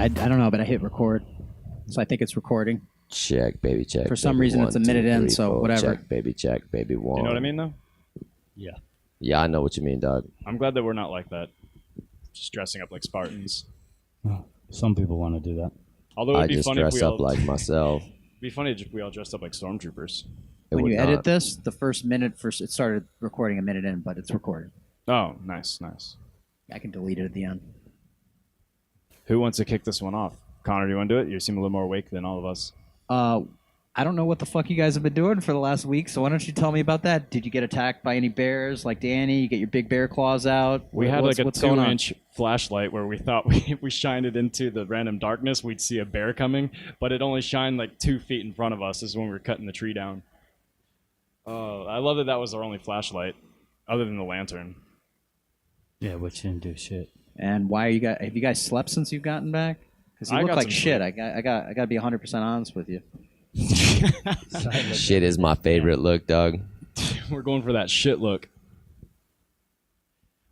I don't know, but I hit record, so I think it's recording. Check, baby, check. For some baby, reason, it's a minute in, so four. whatever. Check, baby, one. You know what I mean, though? Yeah. Yeah, I know what you mean, dog. I'm glad that we're not like that. Just dressing up like Spartans. Oh, some people want to do that. Although I it'd be just funny if dress we up all, like myself. it'd be funny if we all dressed up like stormtroopers. It When would you edit not. this, the first minute, it started recording a minute in, but it's recorded. Oh, nice. I can delete it at the end. Who wants to kick this one off? Connor, do you want to do it? You seem a little more awake than all of us. I don't know what the fuck you guys have been doing for the last week, so why don't you tell me about that? Did you get attacked by any bears like Danny? You get your big bear claws out? We had like a what's going on? 2-inch flashlight where we thought we shined it into the random darkness, we'd see a bear coming, but it only shined like 2 feet in front of us is when we were cutting the tree down. I love that was our only flashlight, other than the lantern. Yeah, which didn't do shit. And why are you guys? Have you guys slept since you've gotten back? Because you I look got like some shit. sleep. I got to be 100% honest with you. Shit is my favorite look, dog. We're going for that shit look.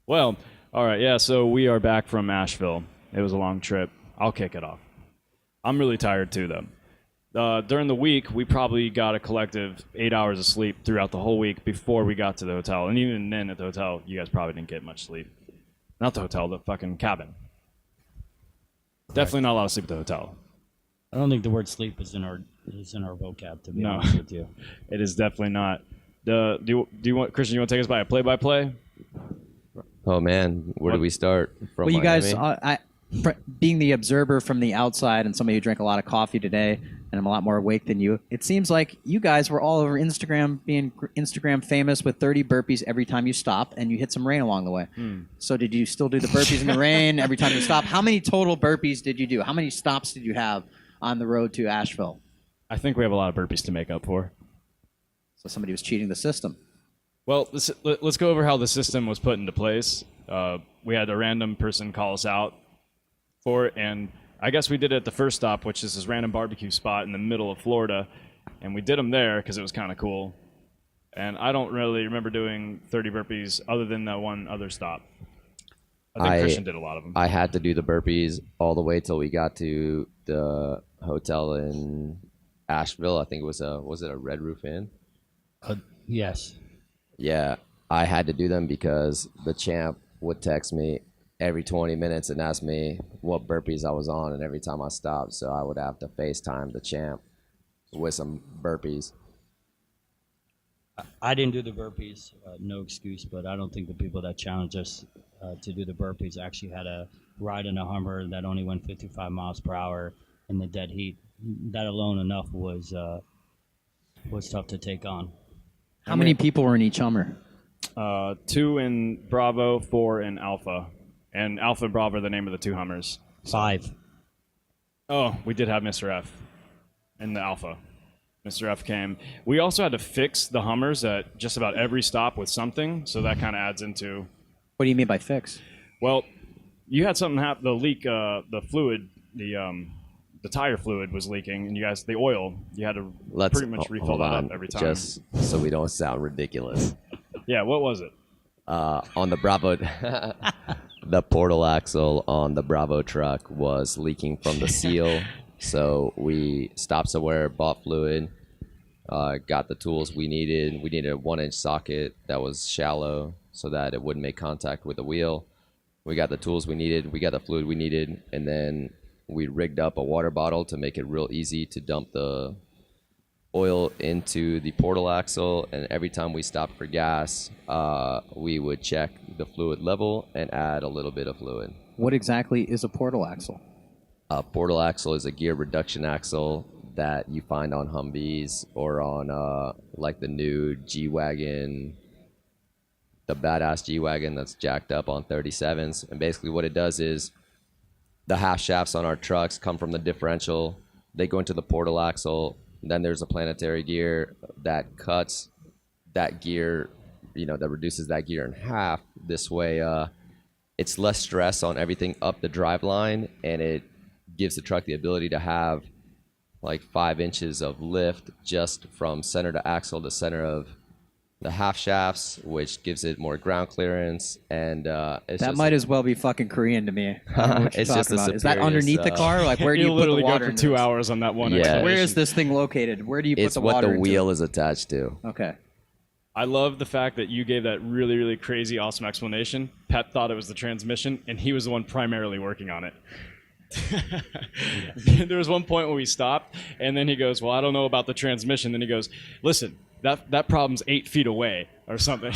Well, all right, yeah, so we are back from Asheville. It was a long trip. I'll kick it off. I'm really tired too, though. During the week, we probably got a collective 8 hours of sleep throughout the whole week before we got to the hotel. And even then at the hotel, you guys probably didn't get much sleep. Not the hotel, the fucking cabin. Definitely not a lot of sleep at the hotel. I don't think the word sleep is in our vocab, to be No. honest with you. It is definitely not. Do you want, Christian, you want to take us by a play-by-play? Oh man, where do we start? From Well, you guys, Miami? being the observer from the outside and somebody who drank a lot of coffee today, and I'm a lot more awake than you, it seems like you guys were all over Instagram, being Instagram famous with 30 burpees every time you stop, and you hit some rain along the way. So did you still do the burpees in the rain every time you stop? How many total burpees did you do? How many stops did you have on the road to Asheville? I think we have a lot of burpees to make up for. So somebody was cheating the system. Well, let's go over how the system was put into place. We had a random person call us out for it, and I guess we did it at the first stop, which is this random barbecue spot in the middle of Florida, and we did them there because it was kind of cool. And I don't really remember doing 30 burpees other than that one other stop. I think Christian did a lot of them. I had to do the burpees all the way till we got to the hotel in Asheville. I think it was it a Red Roof Inn? Yes. Yeah, I had to do them because the champ would text me every 20 minutes and ask me what burpees I was on, and every time I stopped, so I would have to FaceTime the champ with some burpees. I didn't do the burpees, no excuse, but I don't think the people that challenged us to do the burpees actually had a ride in a Hummer that only went 55 miles per hour in the dead heat. That alone enough was tough to take on. How many people were in each Hummer? 2 in Bravo, 4 in Alpha. And Alpha and Bravo are the name of the 2 Hummers. 5. Oh, we did have Mr. F in the Alpha. Mr. F came. We also had to fix the Hummers at just about every stop with something, so that kind of adds into... What do you mean by fix? Well, you had something happen. The leak, the fluid, the tire fluid was leaking, and the oil, you had to pretty much refill hold that on, up every time. just so we don't sound ridiculous. Yeah, what was it? On the Bravo, the portal axle on the Bravo truck was leaking from the seal. So we stopped somewhere, bought fluid, got the tools we needed. We needed a 1-inch socket that was shallow so that it wouldn't make contact with the wheel. We got the tools we needed, we got the fluid we needed, and then we rigged up a water bottle to make it real easy to dump the oil into the portal axle. And every time we stopped for gas, we would check the fluid level and add a little bit of fluid. What exactly is a portal axle? A portal axle is a gear reduction axle that you find on Humvees or on like the new G-Wagon, the badass G-Wagon that's jacked up on 37s. And basically what it does is the half shafts on our trucks come from the differential. They go into the portal axle. Then there's a planetary gear that cuts that gear, that reduces that gear in half. This way, it's less stress on everything up the drive line, and it gives the truck the ability to have like 5 inches of lift just from center to axle to center of the half shafts, which gives it more ground clearance, and it's That just might as well be fucking Korean to me. I don't know what you're It's just talking a about. Is that superior, underneath the car? Like, where do you put the literally water go for into 2 this? hours on that one. Yeah. expedition. Where is this thing located? Where do you put it's the what water the into? wheel is attached to. Okay. I love the fact that you gave that really, really crazy, awesome explanation. Pep thought it was the transmission, and he was the one primarily working on it. There was one point where we stopped, and then he goes, "Well, I don't know about the transmission." Then he goes, "Listen, that problem's 8 feet away or something."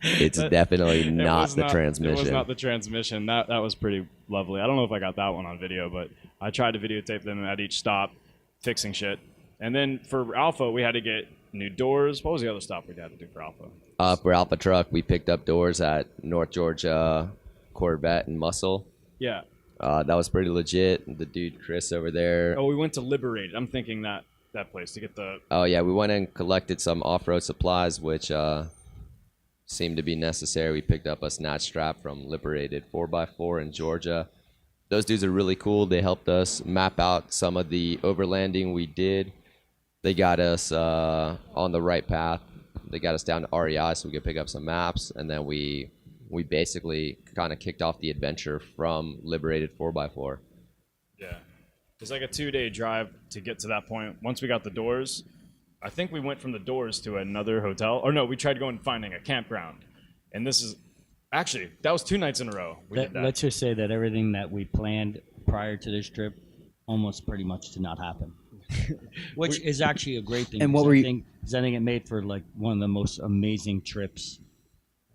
It's definitely not the transmission. It was not the transmission. That was pretty lovely. I don't know if I got that one on video, but I tried to videotape them at each stop, fixing shit. And then for Alpha, we had to get new doors. What was the other stop we had to do for Alpha? For Alpha Truck, we picked up doors at North Georgia, Corvette, and Muscle. Yeah. That was pretty legit. The dude Chris over there. Oh, we went to Liberated. I'm thinking that place to get the. Oh yeah, we went and collected some off-road supplies, which seemed to be necessary. We picked up a snatch strap from Liberated 4x4 in Georgia. Those dudes are really cool. They helped us map out some of the overlanding we did. They got us on the right path. They got us down to REI so we could pick up some maps, and then we basically kind of kicked off the adventure from Liberated 4x4. Yeah. It's like a 2-day drive to get to that point. Once we got the doors, I think we went from the doors to another hotel. Or no, we tried going and finding a campground. And this is actually, that was 2 nights in a row. We did that. Let's just say that everything that we planned prior to this trip almost pretty much did not happen. Which is actually a great thing. And what were you? Because I think it made for like one of the most amazing trips.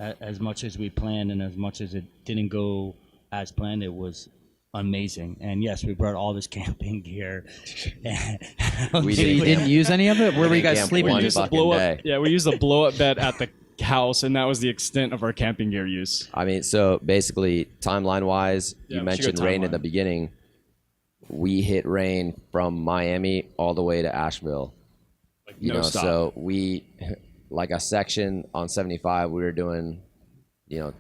As much as we planned and as much as it didn't go as planned, it was amazing. And yes, we brought all this camping gear. We So you didn't use any of it? Where were you guys Camp sleeping? one Just fucking day. Yeah, we used a blow-up bed at the house, and that was the extent of our camping gear use. I mean, so basically, timeline-wise, Yeah, you we should go mentioned rain in timeline. the beginning. We hit rain from Miami all the way to Asheville. Like, You no know, stop. so we, like a section on 75, we were doing,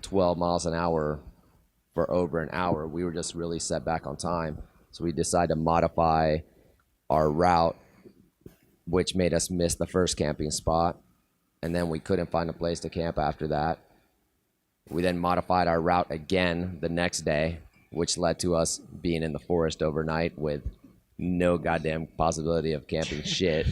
12 miles an hour for over an hour. We were just really set back on time. So we decided to modify our route, which made us miss the first camping spot. And then we couldn't find a place to camp after that. We then modified our route again the next day, which led to us being in the forest overnight with no goddamn possibility of camping shit.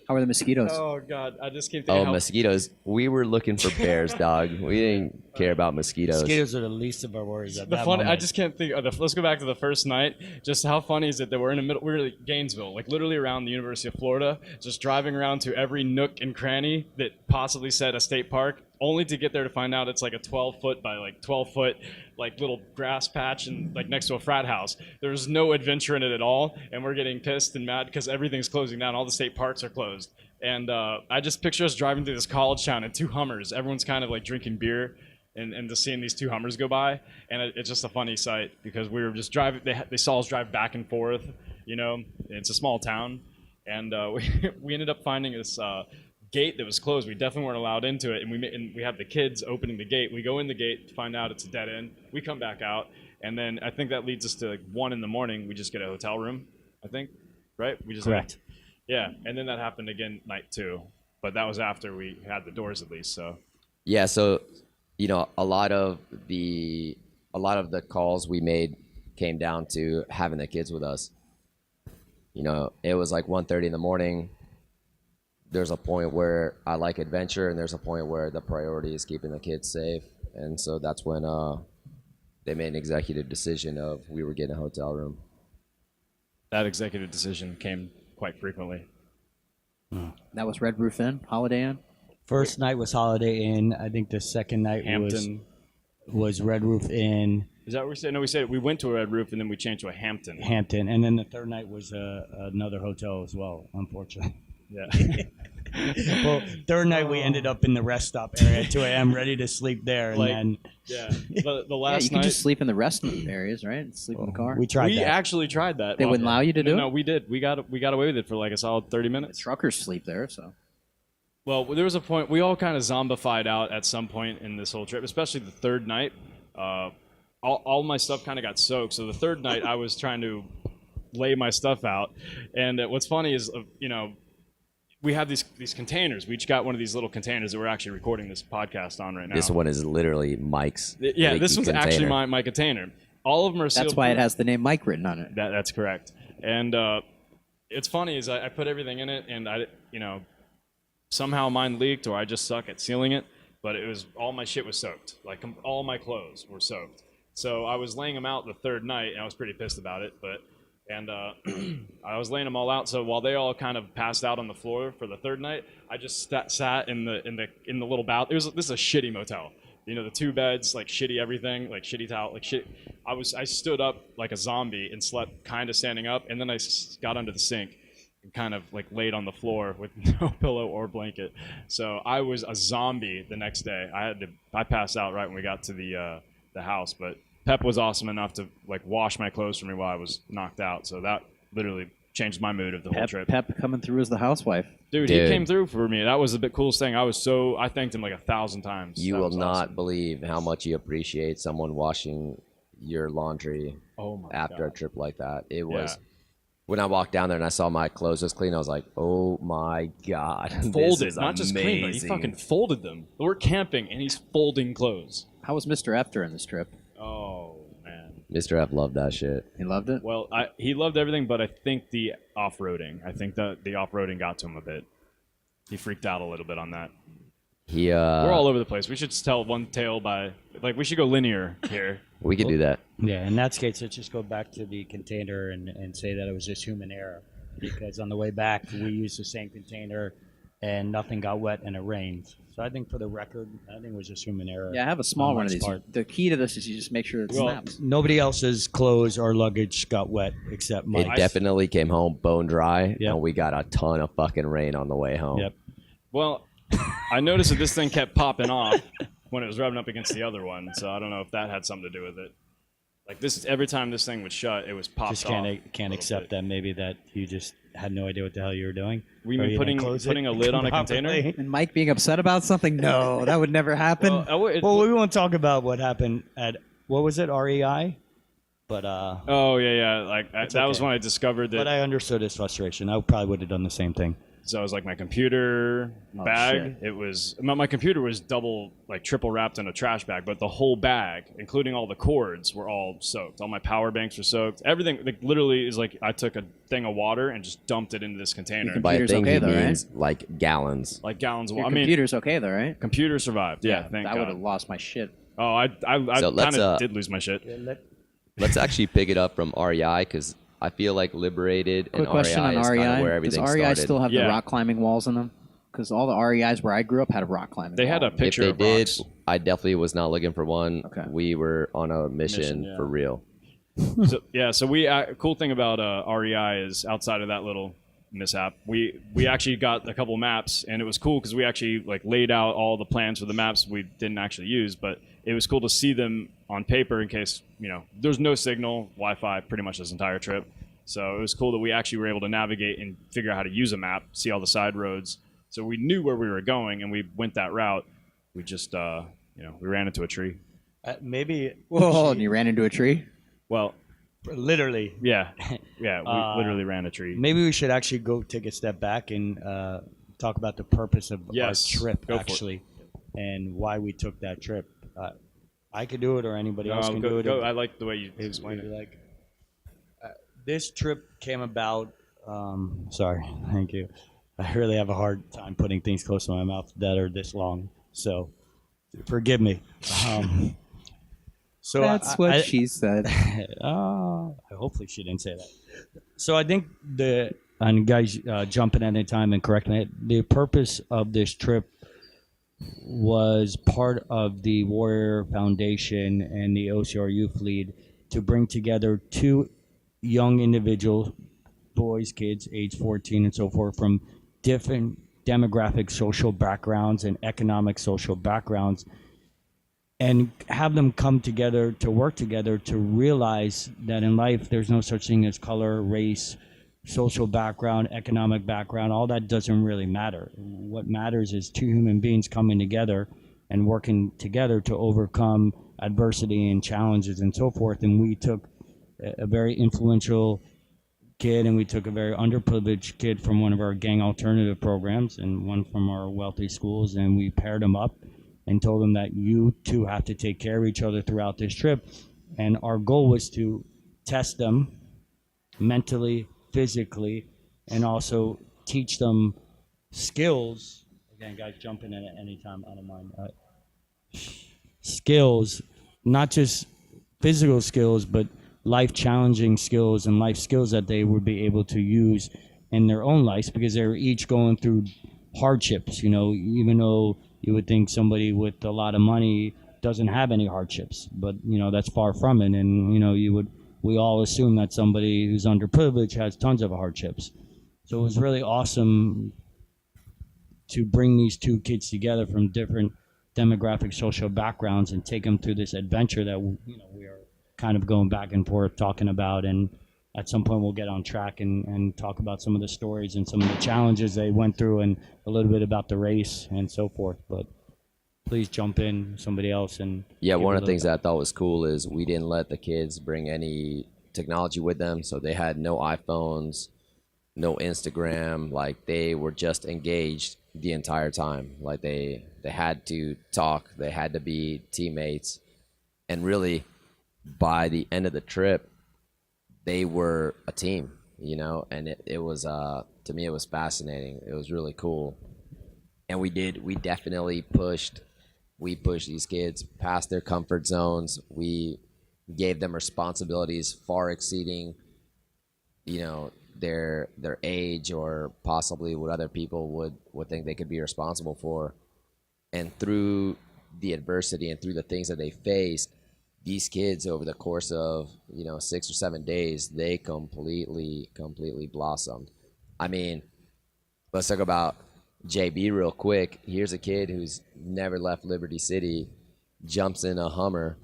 How were the mosquitoes? Oh God, I just keep thinking Oh, how mosquitoes. We were looking for bears, dog. We didn't care about mosquitoes. Mosquitoes are the least of our worries at the that funny. moment. I just can't think. Let's go back to the first night. Just how funny is it that we're in the middle? We're in Gainesville, like literally around the University of Florida, just driving around to every nook and cranny that possibly said a state park, only to get there to find out it's like a 12-foot by like 12-foot like little grass patch and like next to a frat house. There's no adventure in it at all, and we're getting pissed and mad because everything's closing down. All the state parks are closed. And I just picture us driving through this college town in 2 Hummers. Everyone's kind of like drinking beer and just seeing these 2 Hummers go by. And it's just a funny sight because we were just driving. They saw us drive back and forth, It's a small town. And we ended up finding this gate that was closed. We definitely weren't allowed into it. And we have the kids opening the gate. We go in the gate to find out it's a dead end. We come back out. And then I think that leads us to 1 in the morning. We just get a hotel room, I think. Right? We just Correct. Yeah, and then that happened again night 2, but that was after we had the doors at least. So Yeah, so a lot of the calls we made came down to having the kids with us. It was like 1:30 in the morning. There's a point where I like adventure, and there's a point where the priority is keeping the kids safe, and so that's when they made an executive decision of we were getting a hotel room. that executive decision came quite frequently. That was Red Roof Inn, Holiday Inn. First night was Holiday Inn. I think the second night Hampton. was Red Roof Inn, Is that what we said? No, we said we went to a Red Roof and then we changed to a Hampton. Hampton, and then the third night was another hotel as well, unfortunately. Yeah. Well, third night we ended up in the rest stop area at 2 a.m. ready to sleep there, and Like, then Yeah. The Yeah, last you can night. just sleep in the rest areas, right? Sleep in the car. we tried We that. actually tried that. They wouldn't allow you to do No, it? we did. We got away with it for like a solid 30 minutes. Truckers sleep there, so. Well, there was a point we all kind of zombified out at some point in this whole trip, especially the third night. All my stuff kind of got soaked. So the third night, I was trying to lay my stuff out, and what's funny is, we have these containers. We each got one of these little containers that we're actually recording this podcast on right now. This one is literally Mike's. Yeah, this one's container. actually my container. All of them are sealed. That's why it has the name Mike written on it. That's correct. And it's funny is I put everything in it, and somehow mine leaked, or I just suck at sealing it. But it was all my shit was soaked. Like all my clothes were soaked. So I was laying them out the third night, and I was pretty pissed about it. I was laying them all out. So while they all kind of passed out on the floor for the third night, I just sat in the little bath. This is a shitty motel. The 2 beds, like shitty everything, like shitty towel, like shit. I stood up like a zombie and slept kind of standing up, and then I got under the sink and kind of like laid on the floor with no pillow or blanket. So I was a zombie the next day. I passed out right when we got to the house, but Pep was awesome enough to like wash my clothes for me while I was knocked out. So that literally changed my mood of the whole trip. Pep coming through as the housewife. Dude, he came through for me. That was the coolest thing. I thanked him like 1,000 times. You will not awesome. believe how much you appreciate someone washing your laundry after a trip like that. It was when I walked down there and I saw my clothes was clean, I was like, oh my God. Folded, this is not just clean, but he fucking folded them. We're camping and he's folding clothes. How was Mr. F during this trip? Oh, man. Mr. F loved that shit. He loved it? Well, he loved everything, but I think the off-roading. I think that the off-roading got to him a bit. He freaked out a little bit on that. We're all over the place. We should just tell one tale we should go linear here. We could do that. Yeah, in that case, let's just go back to the container and say that it was just human error. Because on the way back, we used the same container and nothing got wet and it rained. So I think for the record, I think it was just human error. Yeah, I have a small one of these. Part. The key to this is you just make sure it snaps. Nobody else's clothes or luggage got wet except mine. It definitely came home bone dry, Yep. and we got a ton of fucking rain on the way home. Yep. Well, I noticed that this thing kept popping off when it was rubbing up against the other one, so I don't know if that had something to do with it. Like this, every time this thing would shut, it was popped Just off. can't accept that maybe that you just had no idea what the hell you were doing. We mean putting a lid on a container? And Mike being upset about something? No, that would never happen. Well, we won't talk about what happened at, what was it, REI? But oh yeah. That was when I discovered that. But I understood his frustration. I probably would have done the same thing. So it was like my computer bag. shit. It was my computer was triple wrapped in a trash bag, but the whole bag, including all the cords, were all soaked. All my power banks were soaked. Everything literally is like I took a thing of water and just dumped it into this container. By a Computer's thing okay he though, right? means like gallons. Like gallons of Your water. I mean, computer's okay though, right? computer survived. Yeah, thank I would have God. lost my shit. Oh, I So kind let's, of did lose my shit. Let's actually pick it up from REI because I feel like Liberated Quick and question REI on is kind of REI. where Does everything REI started. still have Yeah. the rock climbing walls in them? Because all the REIs where I grew up had a rock climbing They wall. had a If picture they of did, rocks. I definitely was not looking for one. Okay. We were on a mission yeah. for real. So we cool thing about REI is outside of that little mishap, we actually got a couple maps, and it was cool because we actually laid out all the plans for the maps we didn't actually use, but it was cool to see them on paper in case there's no signal, Wi-Fi pretty much this entire trip. So it was cool that we actually were able to navigate and figure out how to use a map, see all the side roads. So we knew where we were going, and we went that route. We just we ran into a tree. Maybe. Whoa, and you ran into a tree? Well, Literally. yeah, we literally ran a tree. Maybe we should actually go take a step back and talk about the purpose of Yes, our trip, go for it. actually, and why we took that trip. I could do it, or anybody else No, can go, do it. go. I like the way you If explain you it. like. This trip came about. Sorry, thank you. I really have a hard time putting things close to my mouth that are this long, so forgive me. So That's what she said. hopefully she didn't say that. So I think and guys jump in at any time and correct me. The purpose of this trip was part of the Warrior Foundation and the OCR Youth Lead to bring together two young individuals, boys, kids, age 14 and so forth, from different demographic social backgrounds and economic social backgrounds, and have them come together to work together to realize that in life there's no such thing as color, race, social background, economic background. All that doesn't really matter. What matters is two human beings coming together and working together to overcome adversity and challenges and so forth. And we took a very influential kid, and we took a very underprivileged kid from one of our gang alternative programs and one from our wealthy schools, and we paired them up and told them that you two have to take care of each other throughout this trip. And our goal was to test them mentally, physically, and also teach them skills. Again, guys, jump in at any time, I don't mind. Skills, not just physical skills, but life challenging skills and life skills that they would be able to use in their own lives, because they're each going through hardships. You know, even though you would think somebody with a lot of money doesn't have any hardships, but you know that's far from it. And you know, we all assume that somebody who's underprivileged has tons of hardships. So it was really awesome to bring these two kids together from different demographic, social backgrounds, and take them through this adventure that we are kind of going back and forth talking about. And at some point we'll get on track and talk about some of the stories and some of the challenges they went through and a little bit about the race and so forth. But please jump in, somebody else. And yeah, one of the things that I thought was cool is we didn't let the kids bring any technology with them, so they had no iPhones, no Instagram. Like, they were just engaged the entire time. Like, they had to talk, they had to be teammates, and really by the end of the trip they were a team, you know. And it was to me it was fascinating. It was really cool. And we definitely pushed these kids past their comfort zones. We gave them responsibilities far exceeding, you know, their age or possibly what other people would think they could be responsible for. And through the adversity and through the things that they faced, these kids over the course of, you know, 6 or 7 days, they completely blossomed. I mean, let's talk about JB real quick. Here's a kid who's never left Liberty City, jumps in a Hummer.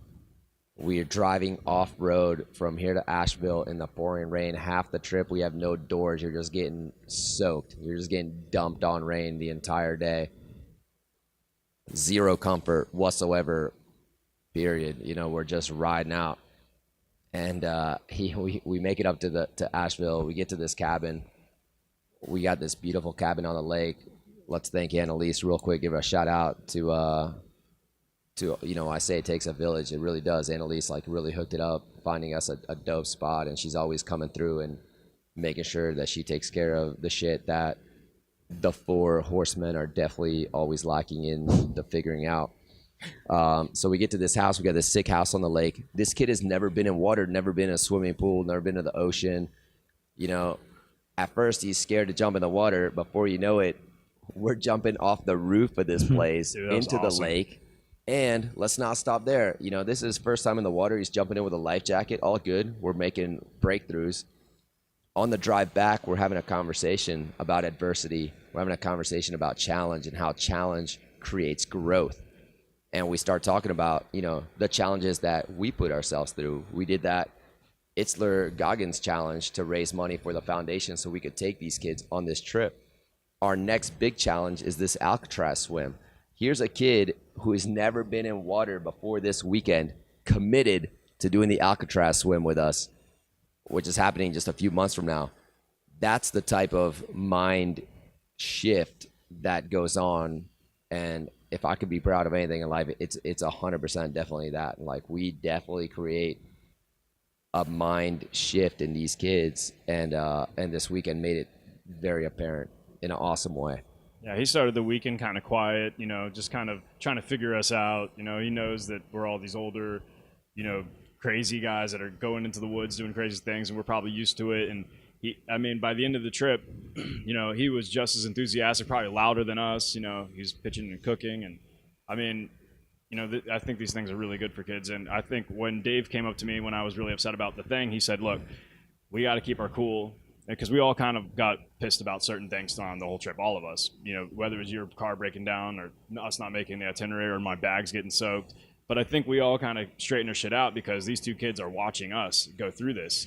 We are driving off-road from here to Asheville in the pouring rain. Half the trip we have no doors. You're just getting soaked. You're just getting dumped on rain the entire day. Zero comfort whatsoever, period. You know, we're just riding out. And we make it up to Asheville. We get to this cabin. We got this beautiful cabin on the lake. Let's thank Annalise real quick. Give her a shout out to you know, I say it takes a village. It really does. Annalise like really hooked it up, finding us a dope spot, and she's always coming through and making sure that she takes care of the shit that the 4 horsemen are definitely always lacking in the figuring out. So we get to this house. We got this sick house on the lake. This kid has never been in water, never been in a swimming pool, never been to the ocean. You know, at first he's scared to jump in the water. Before you know it, we're jumping off the roof of this place into the lake. And let's not stop there. You know, this is his first time in the water. He's jumping in with a life jacket. All good. We're making breakthroughs. On the drive back, we're having a conversation about adversity. We're having a conversation about challenge and how challenge creates growth. And we start talking about, you know, the challenges that we put ourselves through. We did that Itzler Goggins challenge to raise money for the foundation so we could take these kids on this trip. Our next big challenge is this Alcatraz swim. Here's a kid who has never been in water before this weekend, committed to doing the Alcatraz swim with us, which is happening just a few months from now. That's the type of mind shift that goes on. And if I could be proud of anything in life, it's 100% definitely that. Like, we definitely create a mind shift in these kids, and this weekend made it very apparent in an awesome way. Yeah, he started the weekend kind of quiet, you know, just kind of trying to figure us out. You know, he knows that we're all these older, you know, crazy guys that are going into the woods doing crazy things, and we're probably used to it. And by the end of the trip, you know, he was just as enthusiastic, probably louder than us. You know, he's pitching and cooking. And I mean, you know, I think these things are really good for kids. And I think when Dave came up to me when I was really upset about the thing, he said, look, we got to keep our cool. Because we all kind of got pissed about certain things on the whole trip, all of us. You know, whether it was your car breaking down or us not making the itinerary or my bags getting soaked. But I think we all kind of straightened our shit out because these 2 kids are watching us go through this.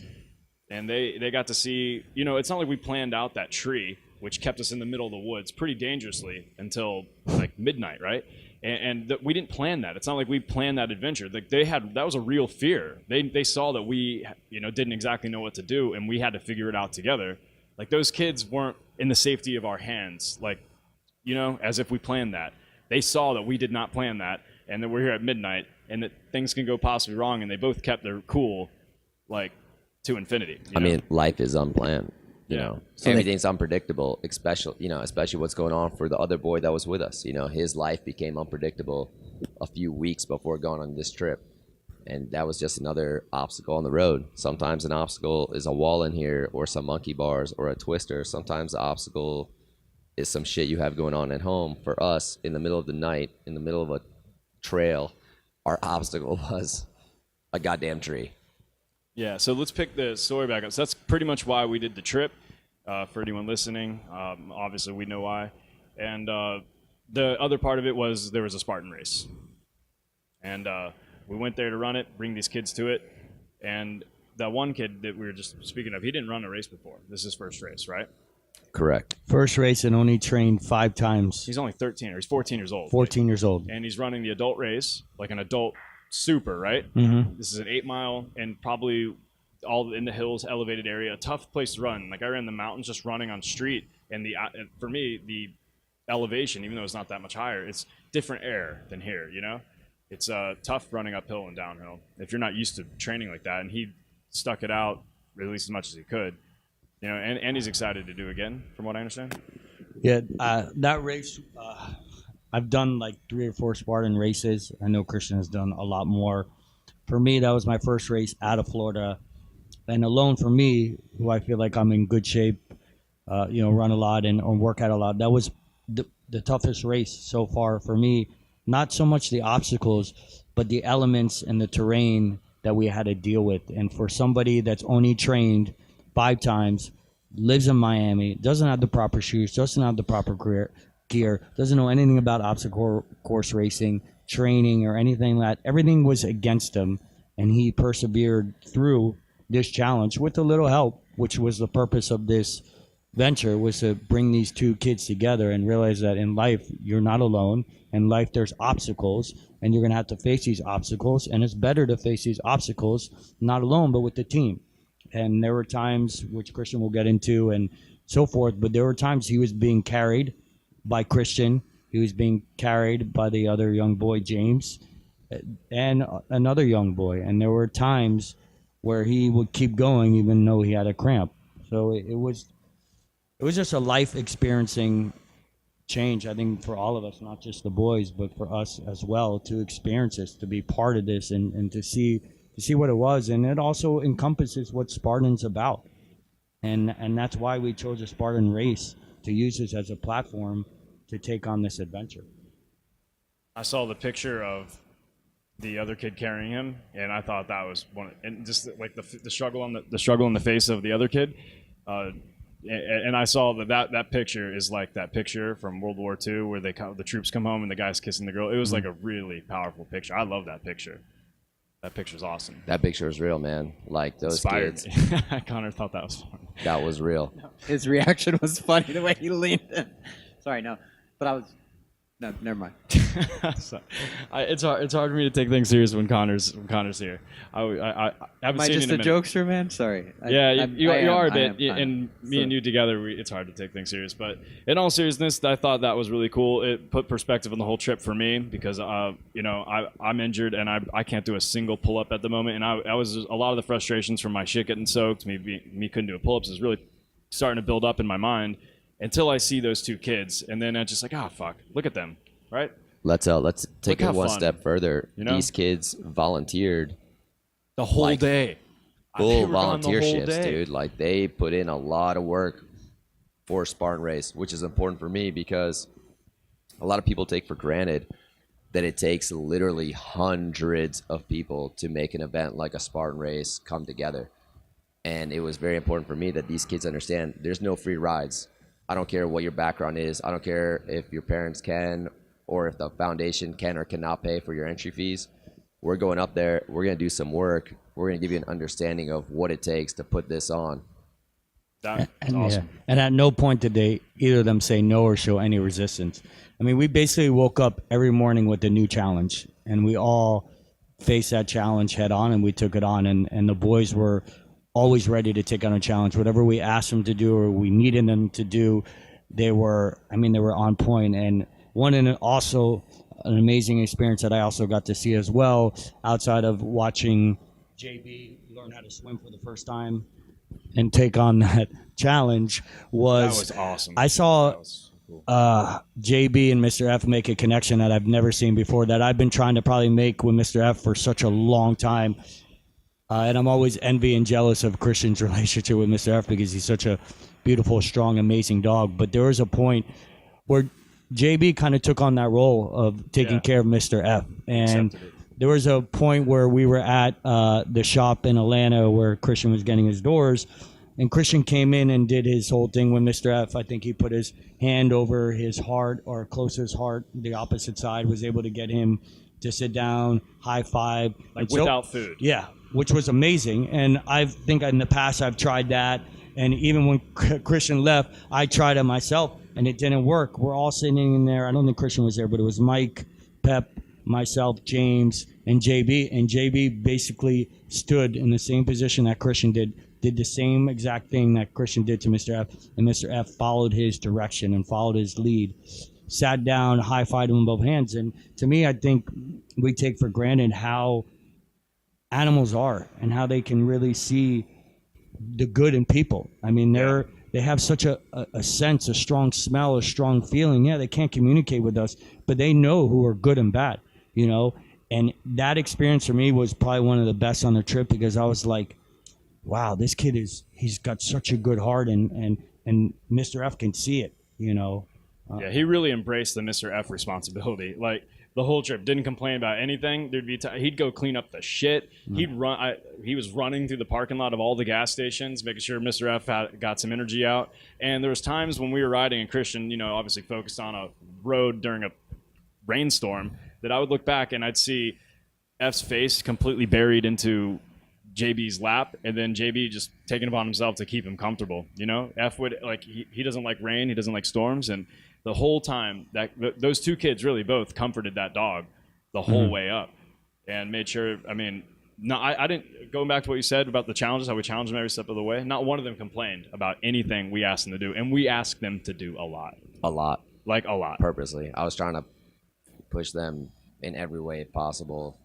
And they got to see, you know, it's not like we planned out that tree, which kept us in the middle of the woods pretty dangerously until like midnight, right? we didn't plan that. It's not like we planned that adventure. Like that was a real fear. They saw that we, didn't exactly know what to do, and we had to figure it out together. Like those kids weren't in the safety of our hands, like, as if we planned that. They saw that we did not plan that, and that we're here at midnight, and that things can go possibly wrong, and they both kept their cool, like, to infinity. I mean, life is unplanned. You know, So everything's unpredictable, especially what's going on for the other boy that was with us. His life became unpredictable a few weeks before going on this trip. And that was just another obstacle on the road. Sometimes an obstacle is a wall in here or some monkey bars or a twister. Sometimes the obstacle is some shit you have going on at home. For us, in the middle of the night, in the middle of a trail, our obstacle was a goddamn tree. Yeah, so let's pick the story back up. So that's pretty much why we did the trip. For anyone listening, obviously we know why. And the other part of it was there was a Spartan race. And we went there to run it, bring these kids to it. And that one kid that we were just speaking of, he didn't run a race before. This is his first race, right? Correct. First race and only trained 5 times. He's only 13, or he's 14 years old. 14 years old. And he's running the adult race, like an adult super, right? Mm-hmm. This is an 8-mile and probably all in the hills, elevated area, a tough place to run. Like I ran the mountains just running on street, and for me, the elevation, even though it's not that much higher, it's different air than here, It's tough running uphill and downhill if you're not used to training like that. And he stuck it out at least as much as he could, and he's excited to do again, from what I understand. Yeah, that race, I've done like 3 or 4 Spartan races. I know Christian has done a lot more. For me, that was my first race out of Florida. And alone for me, who I feel like I'm in good shape, run a lot and work out a lot, that was the toughest race so far for me. Not so much the obstacles, but the elements and the terrain that we had to deal with. And for somebody that's only trained 5 times, lives in Miami, doesn't have the proper shoes, doesn't have the proper gear, doesn't know anything about obstacle course racing, training, or anything like that. Everything was against him, and he persevered through this challenge with a little help, which was the purpose of this venture, was to bring these 2 kids together and realize that in life, you're not alone. In life, there's obstacles, and you're going to have to face these obstacles, and it's better to face these obstacles not alone, but with the team. And there were times, which Christian will get into and so forth, but there were times he was being carried by Christian, he was being carried by the other young boy, James, and another young boy. And there were times where he would keep going even though he had a cramp. So it was just a life experiencing change, I think, for all of us, not just the boys, but for us as well, to experience this, to be part of this, and to see what it was. And it also encompasses what Spartan's about. And that's why we chose a Spartan race, to use this as a platform to take on this adventure. I saw the picture of the other kid carrying him, and I thought that was and just like the struggle on the struggle in the face of the other kid. And I saw that picture is like that picture from World War II where the troops come home and the guy's kissing the girl. It was like a really powerful picture. I love that picture. That picture's awesome. That picture is real, man. Like those Inspired kids. me. Connor thought that was fun. That was real. His reaction was funny, the way he leaned in. Sorry, no. But I was... No, never mind. It's hard for me to take things serious when Connor's here. I haven't Am I seen just you in a a minute. jokester, man? Sorry. You are a bit, am, and me and you together, it's hard to take things serious. But in all seriousness, I thought that was really cool. It put perspective on the whole trip for me because, I'm injured and I can't do a single pull-up at the moment. And I was a lot of the frustrations from my shit getting soaked, me couldn't do a pull-ups is really starting to build up in my mind until I see those 2 kids, and then I'm just like, fuck, look at them, right? Let's take Look it one how fun. step further. These kids volunteered The whole day. They full were gone the volunteer whole shifts, day. dude. Like they put in a lot of work for Spartan Race, which is important for me because a lot of people take for granted that it takes literally hundreds of people to make an event like a Spartan Race come together. And it was very important for me that these kids understand there's no free rides. I don't care what your background is. I don't care if your parents can or if the foundation can or cannot pay for your entry fees. We're going up there. We're going to do some work. We're going to give you an understanding of what it takes to put this on. That's awesome. Yeah. And at no point did either of them say no or show any resistance. I mean, we basically woke up every morning with a new challenge, and we all faced that challenge head on, and we took it on. And the boys were always ready to take on a challenge. Whatever we asked them to do or we needed them to do, they were on point. And also an amazing experience that I also got to see as well, outside of watching JB learn how to swim for the first time and take on that challenge, That was awesome. I saw That was cool. JB and Mr. F make a connection that I've never seen before, that I've been trying to probably make with Mr. F for such a long time. And I'm always envy and jealous of Christian's relationship with Mr. F because he's such a beautiful, strong, amazing dog. But there was a point where JB kind of took on that role of taking care of Mr. F. And there was a point where we were at the shop in Atlanta where Christian was getting his doors. And Christian came in and did his whole thing with Mr. F. I think he put his hand over his heart or close to his heart, the opposite side, was able to get him to sit down, high five. Like without food. Yeah, which was amazing. And I think in the past I've tried that. And even when Christian left, I tried it myself and it didn't work. We're all sitting in there. I don't think Christian was there, but it was Mike, Pep, myself, James, and JB. And JB basically stood in the same position that Christian did the same exact thing that Christian did to Mr. F. And Mr. F followed his direction and followed his lead. Sat down, high-fived him in both hands. And to me, I think we take for granted how animals are and how they can really see the good in people. I mean, they have such a sense, a strong smell, a strong feeling. Yeah, they can't communicate with us, but they know who are good and bad, you know? And that experience for me was probably one of the best on the trip because I was like, wow, this kid he's got such a good heart and Mr. F can see it, you know? Yeah, he really embraced the Mr. F responsibility. Like the whole trip, didn't complain about anything. There'd be he'd go clean up the shit. He'd run. He was running through the parking lot of all the gas stations, making sure Mr. F got some energy out. And there was times when we were riding, and Christian, you know, obviously focused on a road during a rainstorm, that I would look back and I'd see F's face completely buried into JB's lap, and then JB just taking it upon himself to keep him comfortable. You know, F would like he doesn't like rain, he doesn't like storms, and the whole time that those two kids really both comforted that dog the whole way up and made sure. I mean, no, I didn't. Going back to what you said about the challenges, how we challenged them every step of the way. Not one of them complained about anything we asked them to do, and we asked them to do a lot. Like a lot. Purposely, I was trying to push them in every way possible.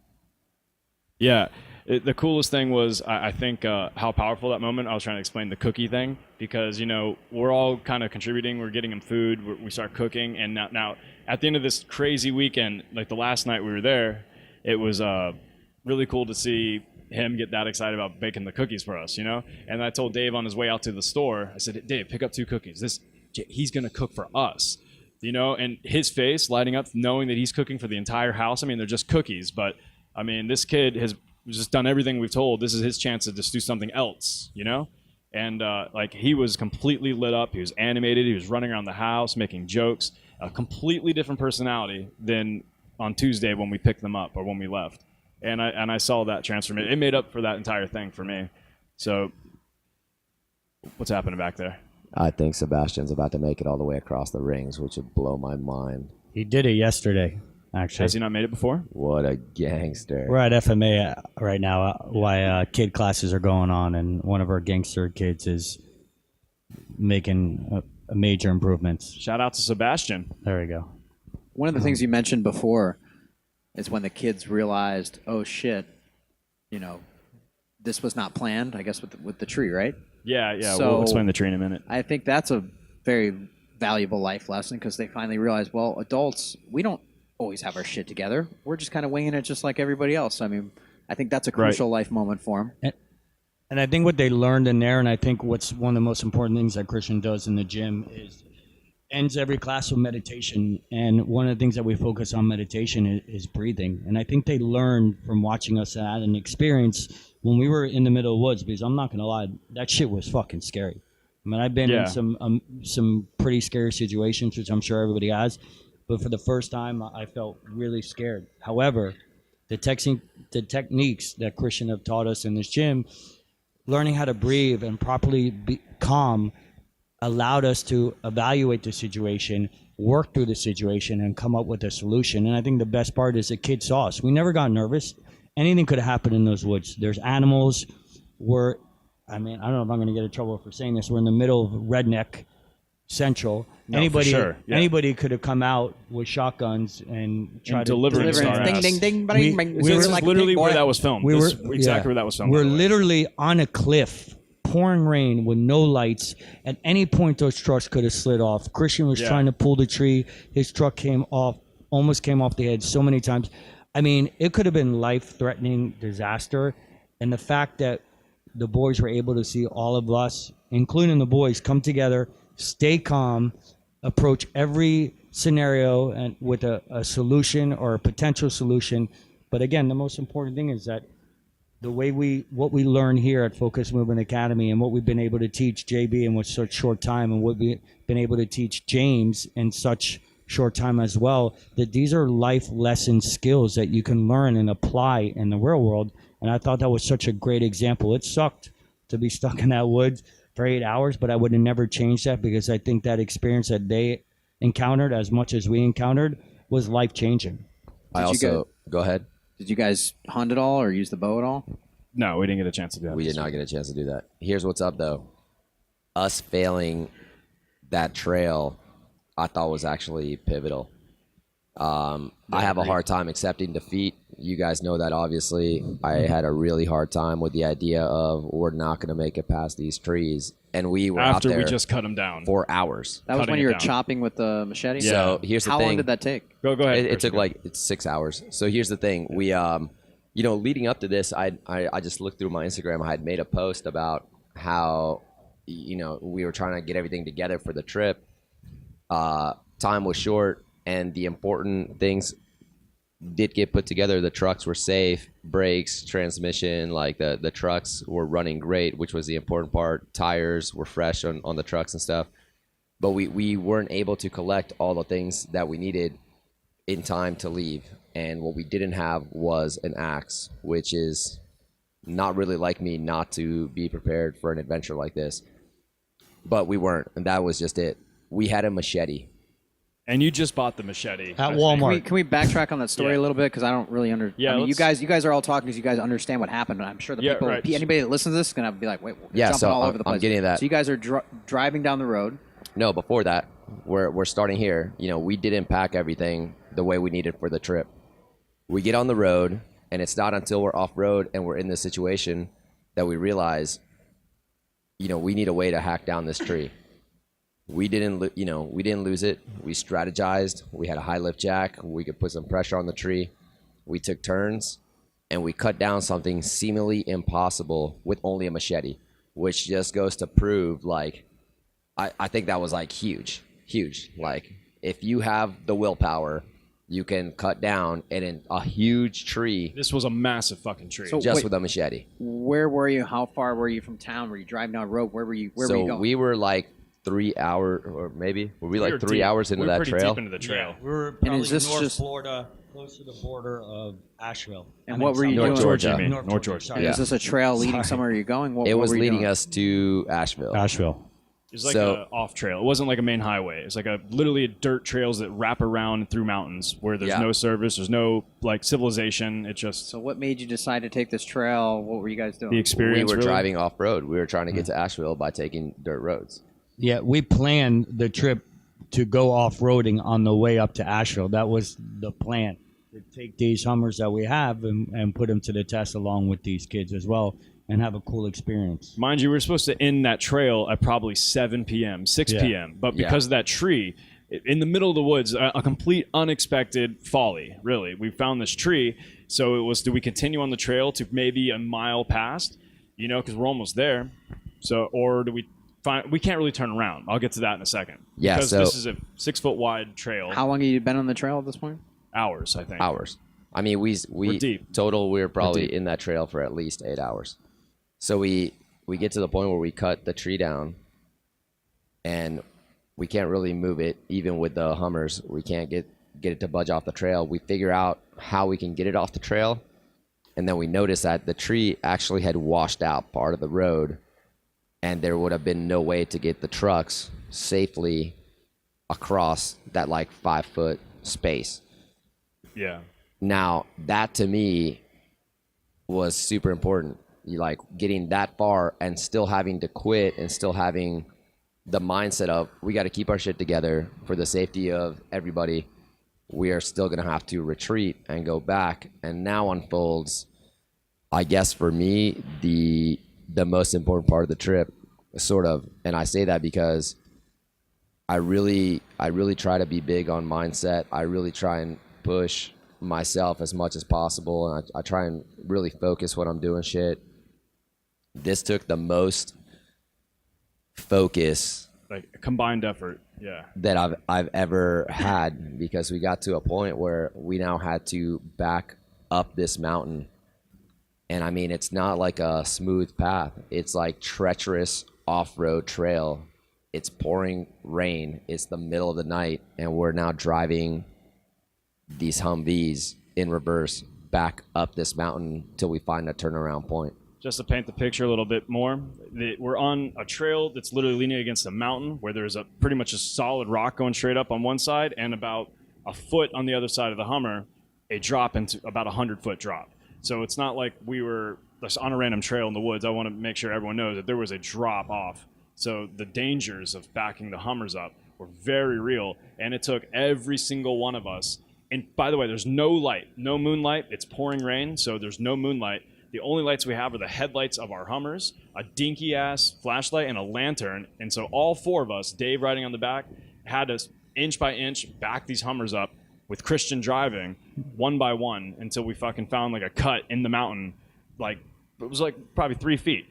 Yeah. The coolest thing was, I think, how powerful that moment. I was trying to explain the cookie thing because, you know, we're all kind of contributing. We're getting them food. We start cooking. And now, at the end of this crazy weekend, like the last night we were there, it was really cool to see him get that excited about baking the cookies for us, you know? And I told Dave on his way out to the store, I said, Dave, pick up 2 cookies. He's going to cook for us, you know? And his face lighting up, knowing that he's cooking for the entire house. I mean, they're just cookies, but, I mean, this kid has just done everything we've told. This is his chance to just do something else, you know? And like he was completely lit up. He was animated. He was running around the house, making jokes. A completely different personality than on Tuesday when we picked them up or when we left. And I saw that transformation. It made up for that entire thing for me. So what's happening back there? I think Sebastian's about to make it all the way across the rings, which would blow my mind. He did it yesterday, actually. Has he not made it before? What a gangster. We're at FMA right now while kid classes are going on, and one of our gangster kids is making major improvements. Shout out to Sebastian. There we go. One of the things you mentioned before is when the kids realized, oh shit, you know, this was not planned, I guess, with the tree, right? Yeah, So, we'll explain the tree in a minute. I think that's a very valuable life lesson because they finally realize, well, adults, we don't always have our shit together. We're just kind of winging it just like everybody else. I mean, I think that's a crucial life moment for them. And I think what they learned in there, and I think what's one of the most important things that Christian does in the gym is ends every class with meditation. And one of the things that we focus on meditation is breathing. And I think they learned from watching us at an experience when we were in the middle of the woods, because I'm not going to lie, that shit was fucking scary. I mean, I've been in some pretty scary situations, which I'm sure everybody has. But for the first time, I felt really scared. However, the techniques that Christian have taught us in this gym, learning how to breathe and properly be calm, allowed us to evaluate the situation work through the situation and come up with a solution. And I think the best part is the kid saw us. We never got nervous. Anything could have happened in those woods. There's animals. I don't know if I'm going to get in trouble for saying this. We're in the middle of redneck central. No, for sure. Yeah. Anybody could have come out with shotguns and tried to delivering deliver. our Ding, ass. ding, ding, We- bing, bing. we This were is like a literally big where boy. that was filmed. This is exactly where that was filmed. We're by the way. literally on a cliff, pouring rain with no lights. At any point, those trucks could have slid off. Christian was Yeah. trying to pull the tree. His truck almost came off the edge so many times. I mean, it could have been life-threatening disaster. And the fact that the boys were able to see all of us, including the boys, come together, stay calm, approach every scenario and with a solution or a potential solution. But again, the most important thing is that what we learn here at Focus Movement Academy and what we've been able to teach JB in such short time, and what we've been able to teach James in such short time as well, that these are life lesson skills that you can learn and apply in the real world. And I thought that was such a great example. It sucked to be stuck in that woods for 8 hours, but I would have never changed that, because I think that experience that they encountered as much as we encountered was life changing. Go ahead. Did you guys hunt at all or use the bow at all? No, we didn't get a chance to do that. We did not get a chance to do that. Here's what's up, though. Us failing that trail, I thought was actually pivotal. I have a hard time accepting defeat. You guys know that, obviously. I had a really hard time with the idea of we're not going to make it past these trees. And we were After out there we just cut them down. for hours. That was Cutting when it you were down. chopping with the machete? Yeah. So here's the How thing. long did that take? Go ahead. It took Christian. it's 6 hours. So here's the thing. We, leading up to this, I just looked through my Instagram. I had made a post about how, we were trying to get everything together for the trip. Time was short, and the important things did get put together. The trucks were safe, brakes, transmission, like the trucks were running great, which was the important part. Tires were fresh on the trucks and stuff. But we weren't able to collect all the things that we needed in time to leave. And what we didn't have was an axe, which is not really like me not to be prepared for an adventure like this. But we weren't, and that was just it. We had a machete. And you just bought the machete At I think. Walmart. Can we backtrack on that story Yeah. a little bit? Because I don't really Yeah, I mean, you let's- guys are all talking because you guys understand what happened. I'm sure the Yeah, people, right. anybody that listens to this is going to be like, wait, we're Yeah, jumping so all I'm- over the place. I'm getting that. So you guys are driving down the road. No, before that, we're starting here. We didn't pack everything the way we needed for the trip. We get on the road, and it's not until we're off road and we're in this situation that we realize, we need a way to hack down this tree. We didn't lose it. We strategized. We had a high lift jack. We could put some pressure on the tree. We took turns, and we cut down something seemingly impossible with only a machete, which just goes to prove, I think that was huge. Like, if you have the willpower, you can cut down a huge tree This was a massive fucking tree. So- just wait. with a machete. Where were you? How far were you from town? Were you driving down the road? Where were you going? We were 3 hours, or maybe were we We were 3 deep. hours into we were that pretty trail? deep into the trail. We were And probably is this North just- Florida, close to the border of Asheville. And what were you North doing? Georgia. You mean. North North Georgia. Georgia. Sorry. Yeah. Is this a trail leading Sorry. somewhere you're going? It what was were you leading doing? us to Asheville. Asheville. It was like So- a off trail. It wasn't like a main highway. It's like literally dirt trails that wrap around through mountains where there's Yeah. no service, there's no civilization. It just So what made you decide to take this trail? What were you guys doing? the We experience. were really. driving off road. We were trying to get to Asheville by taking dirt roads. Yeah, we planned the trip to go off-roading on the way up to Asheville. That was the plan, to take these Hummers that we have and put them to the test along with these kids as well and have a cool experience. Mind you, we were supposed to end that trail at probably 7 p.m., 6 Yeah. p.m. But Yeah. because of that tree, in the middle of the woods, a complete unexpected folly, really. We found this tree. So it was, do we continue on the trail to maybe a mile past, because we're almost there. So, or do we can't really turn around. I'll get to that in a second. Yeah, Because so- this is a 6-foot wide trail. How long have you been on the trail at this point? Hours, I think. Hours. I mean, we deep. total. We were probably deep. in that trail for at least 8 hours. So we get to the point where we cut the tree down, and we can't really move it. Even with the Hummers, we can't get it to budge off the trail. We figure out how we can get it off the trail, and then we notice that the tree actually had washed out part of the road, and there would have been no way to get the trucks safely across that like 5-foot space. Yeah. Now that to me was super important. You like getting that far and still having to quit and still having the mindset of we got to keep our shit together for the safety of everybody. We are still going to have to retreat and go back. And now unfolds, I guess for me, the most important part of the trip, sort of. And I say that because I really try to be big on mindset. I really try and push myself as much as possible, and I try and really focus when I'm doing shit. This took the most focus, Like a combined effort. Yeah. that I've ever had, because we got to a point where we now had to back up this mountain. And I mean, it's not like a smooth path. It's like treacherous off-road trail. It's pouring rain. It's the middle of the night, and we're now driving these Humvees in reverse back up this mountain till we find a turnaround point. Just to paint the picture a little bit more, we're on a trail that's literally leaning against a mountain where there's a pretty much a solid rock going straight up on one side, and about a foot on the other side of the Hummer, a drop into about 100-foot drop. So it's not like we were just on a random trail in the woods. I want to make sure everyone knows that there was a drop off. So the dangers of backing the Hummers up were very real, and it took every single one of us. And by the way, there's no light, no moonlight. It's pouring rain, so there's no moonlight. The only lights we have are the headlights of our Hummers, a dinky-ass flashlight, and a lantern. And so all four of us, Dave riding on the back, had to inch by inch back these Hummers up with Christian driving one by one until we fucking found like a cut in the mountain. Like, it was like probably 3 feet.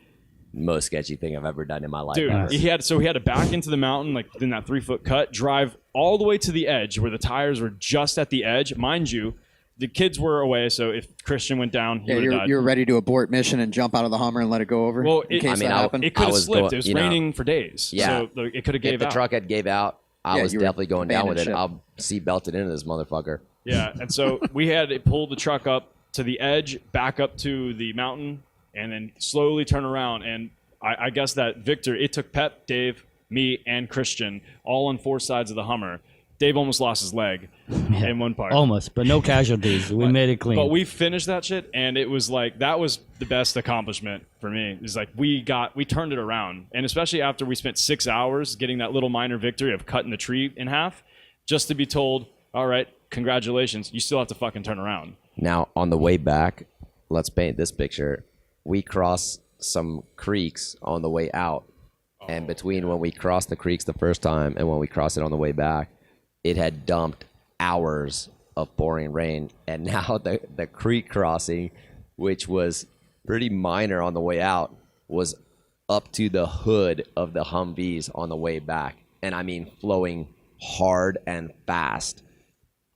Most sketchy thing I've ever done in my life. Dude, ever. he had to back into the mountain, like in that 3-foot cut, drive all the way to the edge where the tires were just at the edge. Mind you, the kids were away, so if Christian went down, he would have died. You're ready to abort mission and jump out of the Hummer and let it go over? Well, in case that happened? It could have was slipped. going- It was you know, raining for days. yeah. So it could have If gave the out. truck had gave out, I Yeah, was you were definitely going down with it. abandoned I'll seat belted into this motherfucker. Yeah, and so we had to pull the truck up to the edge, back up to the mountain, and then slowly turn around. And I guess that Victor, it took Pep, Dave, me, and Christian all on 4 sides of the Hummer. Dave almost lost his leg in one part. Almost, but no casualties. We made it clean. But we finished that shit, and it was like, that was the best accomplishment for me. It's like we turned it around. And especially after we spent 6 hours getting that little minor victory of cutting the tree in half, just to be told, all right, congratulations, you still have to fucking turn around. Now, on the way back, let's paint this picture. We crossed some creeks on the way out. And between when we crossed the creeks the first time and when we crossed it on the way back, it had dumped hours of pouring rain. And now the creek crossing, which was pretty minor on the way out, was up to the hood of the Humvees on the way back. And I mean flowing hard and fast.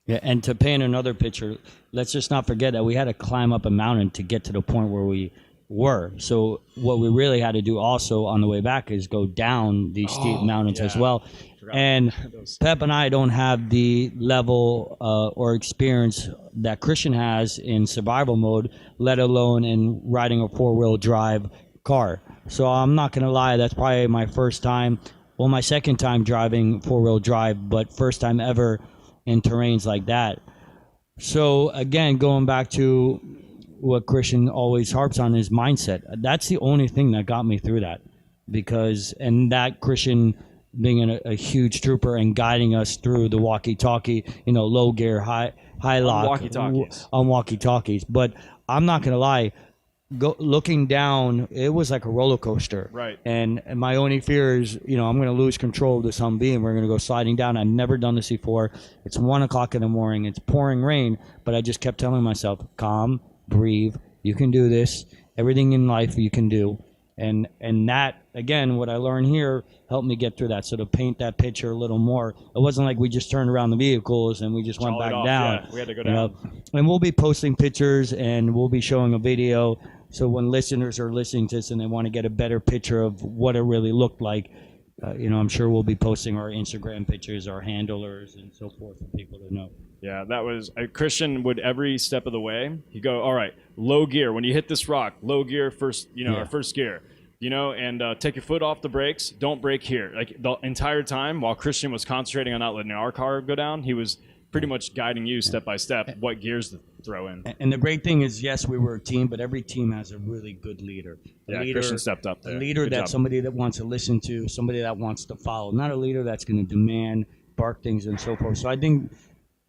Yeah, and to paint another picture, let's just not forget that we had to climb up a mountain to get to the point where we were. So what we really had to do also on the way back is go down these steep mountains as well. And Pep and I don't have the level or experience that Christian has in survival mode, let alone in riding a 4-wheel drive car. So I'm not going to lie, that's probably my first time, well, my second time driving 4-wheel drive, but first time ever in terrains like that. So again, going back to what Christian always harps on is mindset. That's the only thing that got me through that, because, and that Christian being a huge trooper and guiding us through the walkie-talkie, low gear, high lock On walkie-talkies. on walkie-talkies. But I'm not gonna lie, looking down, it was like a roller coaster. Right. And my only fear is, I'm gonna lose control of this Humvee and we're gonna go sliding down. I've never done this before. It's 1 o'clock in the morning. It's pouring rain, but I just kept telling myself, calm, breathe. You can do this. Everything in life you can do. And that, again, what I learned here helped me get through that. So to paint that picture a little more, it wasn't like we just turned around the vehicles and we just went back Jollied off, down. yeah. We had to go down. And we'll be posting pictures and we'll be showing a video. So when listeners are listening to this and they want to get a better picture of what it really looked like, I'm sure we'll be posting our Instagram pictures, our handlers, and so forth for people to know. Yeah, that was Christian would every step of the way. He'd go, all right, low gear. When you hit this rock, low gear first, our first gear. and take your foot off the brakes. Don't brake here. Like the entire time while Christian was concentrating on not letting our car go down, he was pretty much guiding you step by step what gears to throw in. And the great thing is, yes, we were a team, but every team has a really good leader. Christian stepped up there. A leader Good that's job. somebody that wants to listen to, somebody that wants to follow, not a leader that's going to demand, bark things, and so forth. So I think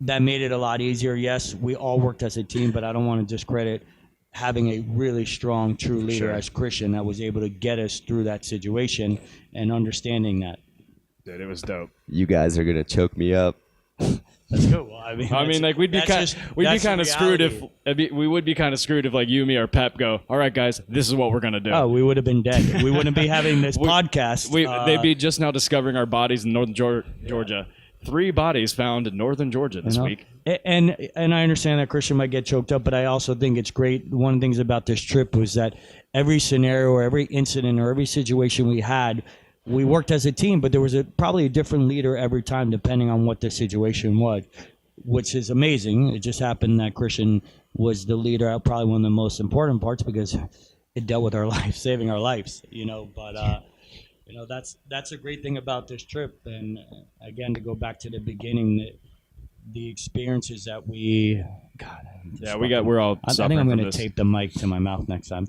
that made it a lot easier. Yes, we all worked as a team, but I don't want to discredit having a really strong, true leader as Christian that was able to get us through that situation and understanding that. Dude, it was dope. You guys are gonna choke me up. That's good. Well, like we'd be kind of screwed if we would be kind of screwed if like you, me, or Pep go, all right, guys, this is what we're gonna do. Oh, we would have been dead. We wouldn't be having this podcast. They'd be just now discovering our bodies in northern Georgia. 3 bodies found in northern Georgia this week. And I understand that Christian might get choked up, but I also think it's great. One of the things about this trip was that every scenario or every incident or every situation we had, we worked as a team, but there was probably a different leader every time depending on what the situation was, which is amazing. It just happened that Christian was the leader, probably one of the most important parts because it dealt with our life, saving our lives, but that's a great thing about this trip. And again, to go back to the beginning, the experiences that we're all suffering I think I'm from going to this. tape the mic to my mouth next time.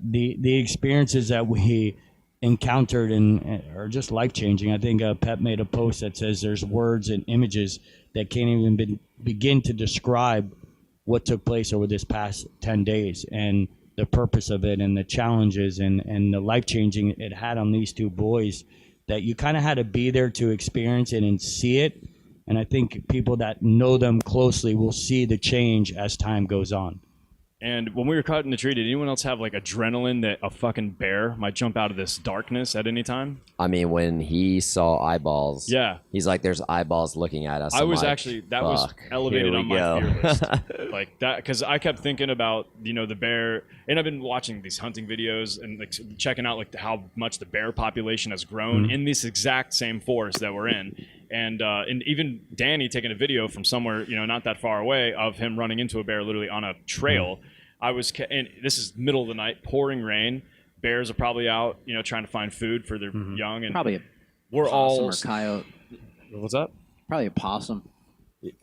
The experiences that we encountered and are just life-changing. I think Pep made a post that says there's words and images that can't even begin to describe what took place over this past 10 days and the purpose of it and the challenges and the life-changing it had on these 2 boys, that you kind of had to be there to experience it and see it. And I think people that know them closely will see the change as time goes on. And when we were caught in the tree, did anyone else have like adrenaline that a fucking bear might jump out of this darkness at any time? I mean, when he saw eyeballs, Yeah. he's like, "There's eyeballs looking at us." I I'm was like, actually, that was "Fuck, elevated here on we my go." fear list. Like that, because I kept thinking about, the bear, and I've been watching these hunting videos and like checking out like how much the bear population has grown in this exact same forest that we're in. And even Danny taking a video from somewhere, not that far away of him running into a bear literally on a trail. And this is middle of the night, pouring rain. Bears are probably out, trying to find food for their young. And Probably a we're possum all. or coyote. What's up? Probably a possum.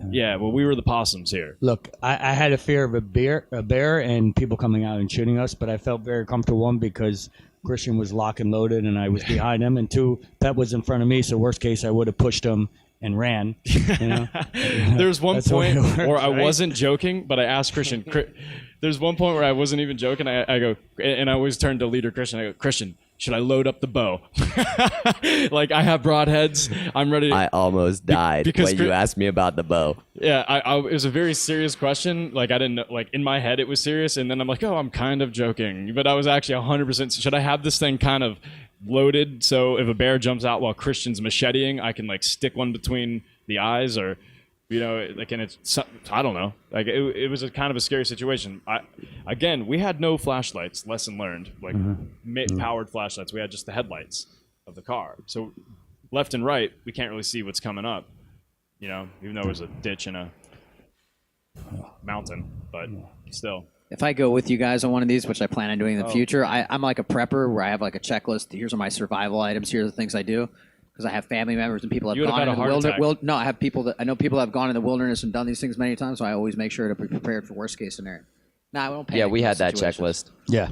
Yeah, well, we were the possums here. Look, I had a fear of a bear and people coming out and shooting us, but I felt very comfortable, one, because Christian was lock and loaded and I was behind him, and 2, Pep was in front of me, so worst case I would have pushed him and ran. There's one That's the way point it works, where I right? wasn't joking, but I asked Christian. There's one point where I wasn't even joking. I go, and I always turn to leader Christian. I go, Christian, should I load up the bow? Like I have broadheads. I'm ready. I almost died because when you asked me about the bow. Yeah, it was a very serious question. Like I didn't know, like in my head it was serious, and then I'm like, oh, I'm kind of joking, but I was actually 100%. Should I have this thing kind of loaded so if a bear jumps out while Christian's macheteing, I can like stick one between the eyes, or like, and it's, I don't know. Like it was a kind of a scary situation. Again, we had no flashlights. Lesson learned. Like powered flashlights. We had just the headlights of the car. So left and right, we can't really see what's coming up. Even though there's a ditch and a mountain, but still. If I go with you guys on one of these, which I plan on doing in the future, I'm like a prepper where I have like a checklist. Here's all my survival items. Here are the things I do. Because I have family members and people that have You gone would've in the had a heart wilderness. No, I have people that have gone in the wilderness and done these things many times. So I always make sure to be prepared for worst case scenario. No, I don't panic. Yeah, we in had that situations. checklist. Yeah.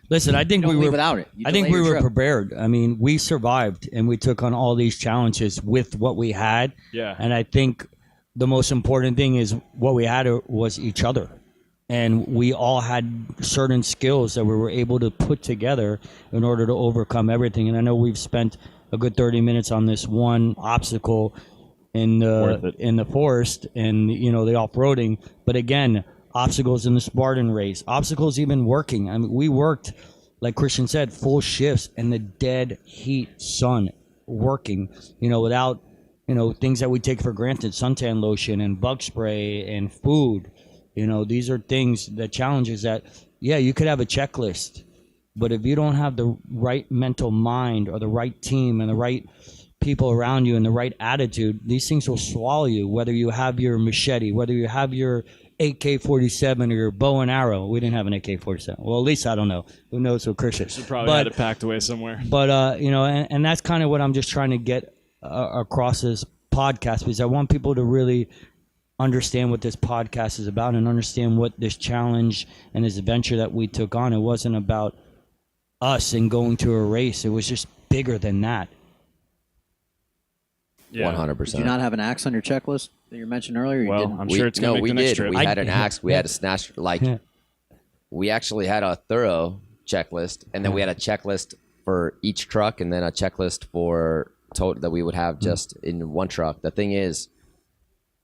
Listen, I think Don't we leave were without it. You I think delay we your were trip. prepared. I mean, we survived and we took on all these challenges with what we had. Yeah. And I think the most important thing is what we had was each other. And we all had certain skills that we were able to put together in order to overcome everything. And I know we've spent a good 30 minutes on this one obstacle in the forest and the off-roading. But again, obstacles in the Spartan race, obstacles even working. I mean, we worked, like Christian said, full shifts in the dead heat sun, working, without, things that we take for granted, suntan lotion and bug spray and food. These are things, the challenges that, you could have a checklist, but if you don't have the right mental mind or the right team and the right people around you and the right attitude, these things will swallow you, whether you have your machete, whether you have your AK-47 or your bow and arrow. We didn't have an AK-47. Well, at least I don't know. Who knows what Christian? Should probably had it packed away somewhere. But you know, and that's kind of what I'm just trying to get across this podcast, because I want people to really understand what this podcast is about and understand what this challenge and this adventure that we took on. It wasn't about us and going to a race. It was just bigger than that. Yeah. 100%. Did you not have an axe on your checklist that you mentioned earlier? You Well, didn't? I'm sure it's going to make we the next did. trip. We had an axe. We had a snatch. Like, we actually had a thorough checklist, and then we had a checklist for each truck, and then a checklist for total that we would have just in one truck. The thing is,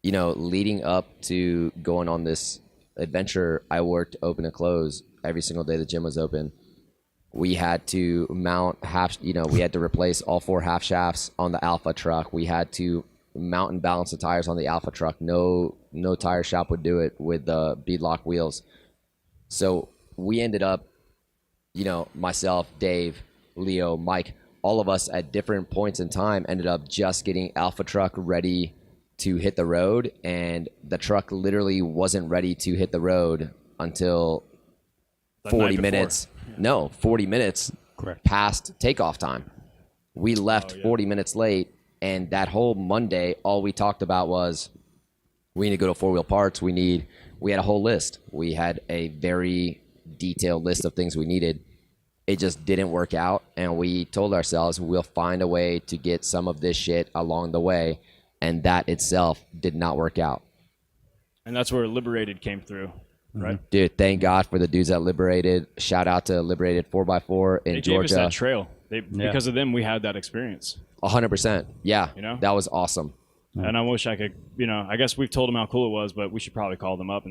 you know, leading up to going on this adventure, I worked open and close every single day the gym was open. We had to mount we had to replace all 4 half shafts on the Alpha truck. We had to mount and balance the tires on the Alpha truck. No tire shop would do it with the beadlock wheels. So we ended up, you know, myself, Dave, Leo, Mike, all of us at different points in time ended up just getting Alpha truck ready to hit the road, and the truck literally wasn't ready to hit the road until 40 minutes. No, 40 minutes Correct. past takeoff time. We left 40 minutes late, and that whole Monday, all we talked about was we need to go to 4-wheel parts. We had a whole list. We had a very detailed list of things we needed. It just didn't work out, and we told ourselves we'll find a way to get some of this shit along the way, and that itself did not work out. And that's where Liberated came through, right? Dude, thank God for the dudes at Liberated. Shout out to Liberated 4x4 in They Georgia. gave us that trail. Because of them, we had that experience. 100%. Yeah, You know? that was awesome. And I wish I could, you know, I guess we've told them how cool it was, but we should probably call them up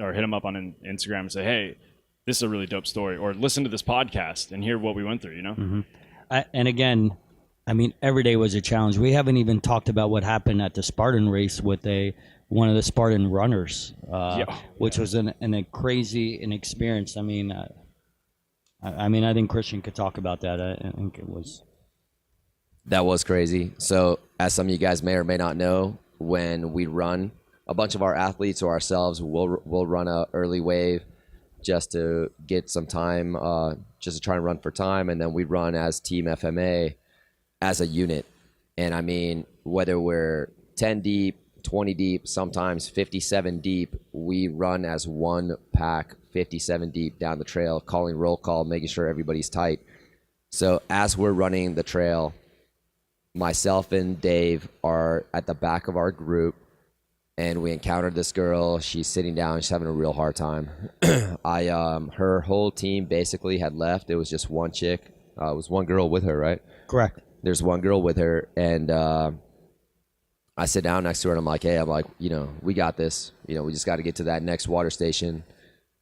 or hit them up on Instagram and say, hey, this is a really dope story, or listen to this podcast and hear what we went through, you know? And again, I mean, every day was a challenge. We haven't even talked about what happened at the Spartan race with one of the Spartan runners, which was a crazy an experience. I mean, I think Christian could talk about that. I think it was. That was crazy. So, as some of you guys may or may not know, when we run, a bunch of our athletes or ourselves will run a early wave just to get some time, just to try and run for time, and then we run as Team FMA as a unit. And I mean, whether we're 10 deep, 20 deep, sometimes 57 deep, we run as one pack, 57 deep down the trail, calling roll call, making sure everybody's tight. So as we're running the trail, myself and Dave are at the back of our group, and we encountered this girl. She's sitting down. She's having a real hard time. Her whole team basically had left. It was just one chick. It was one girl with her, right? Correct. There's one girl with her, and I sit down next to her, and I'm like, hey, you know, we got this. You know, we just got to get to that next water station,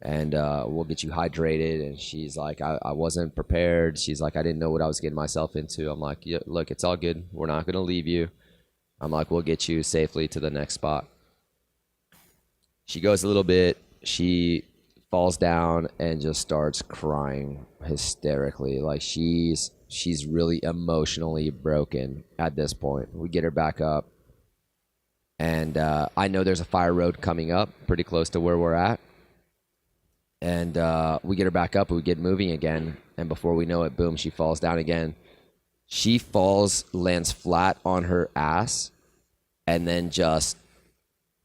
and we'll get you hydrated. And she's like, I wasn't prepared. She's like, I didn't know what I was getting myself into. I'm like, yeah, look, it's all good. We're not going to leave you. I'm like, we'll get you safely to the next spot. She goes a little bit. She falls down and just starts crying hysterically. Like she's really emotionally broken at this point. We get her back up. And I know there's a fire road coming up pretty close to where we're at. And we get her back up, we get moving again. And before we know it, boom, she falls down again. She falls, lands flat on her ass, and then just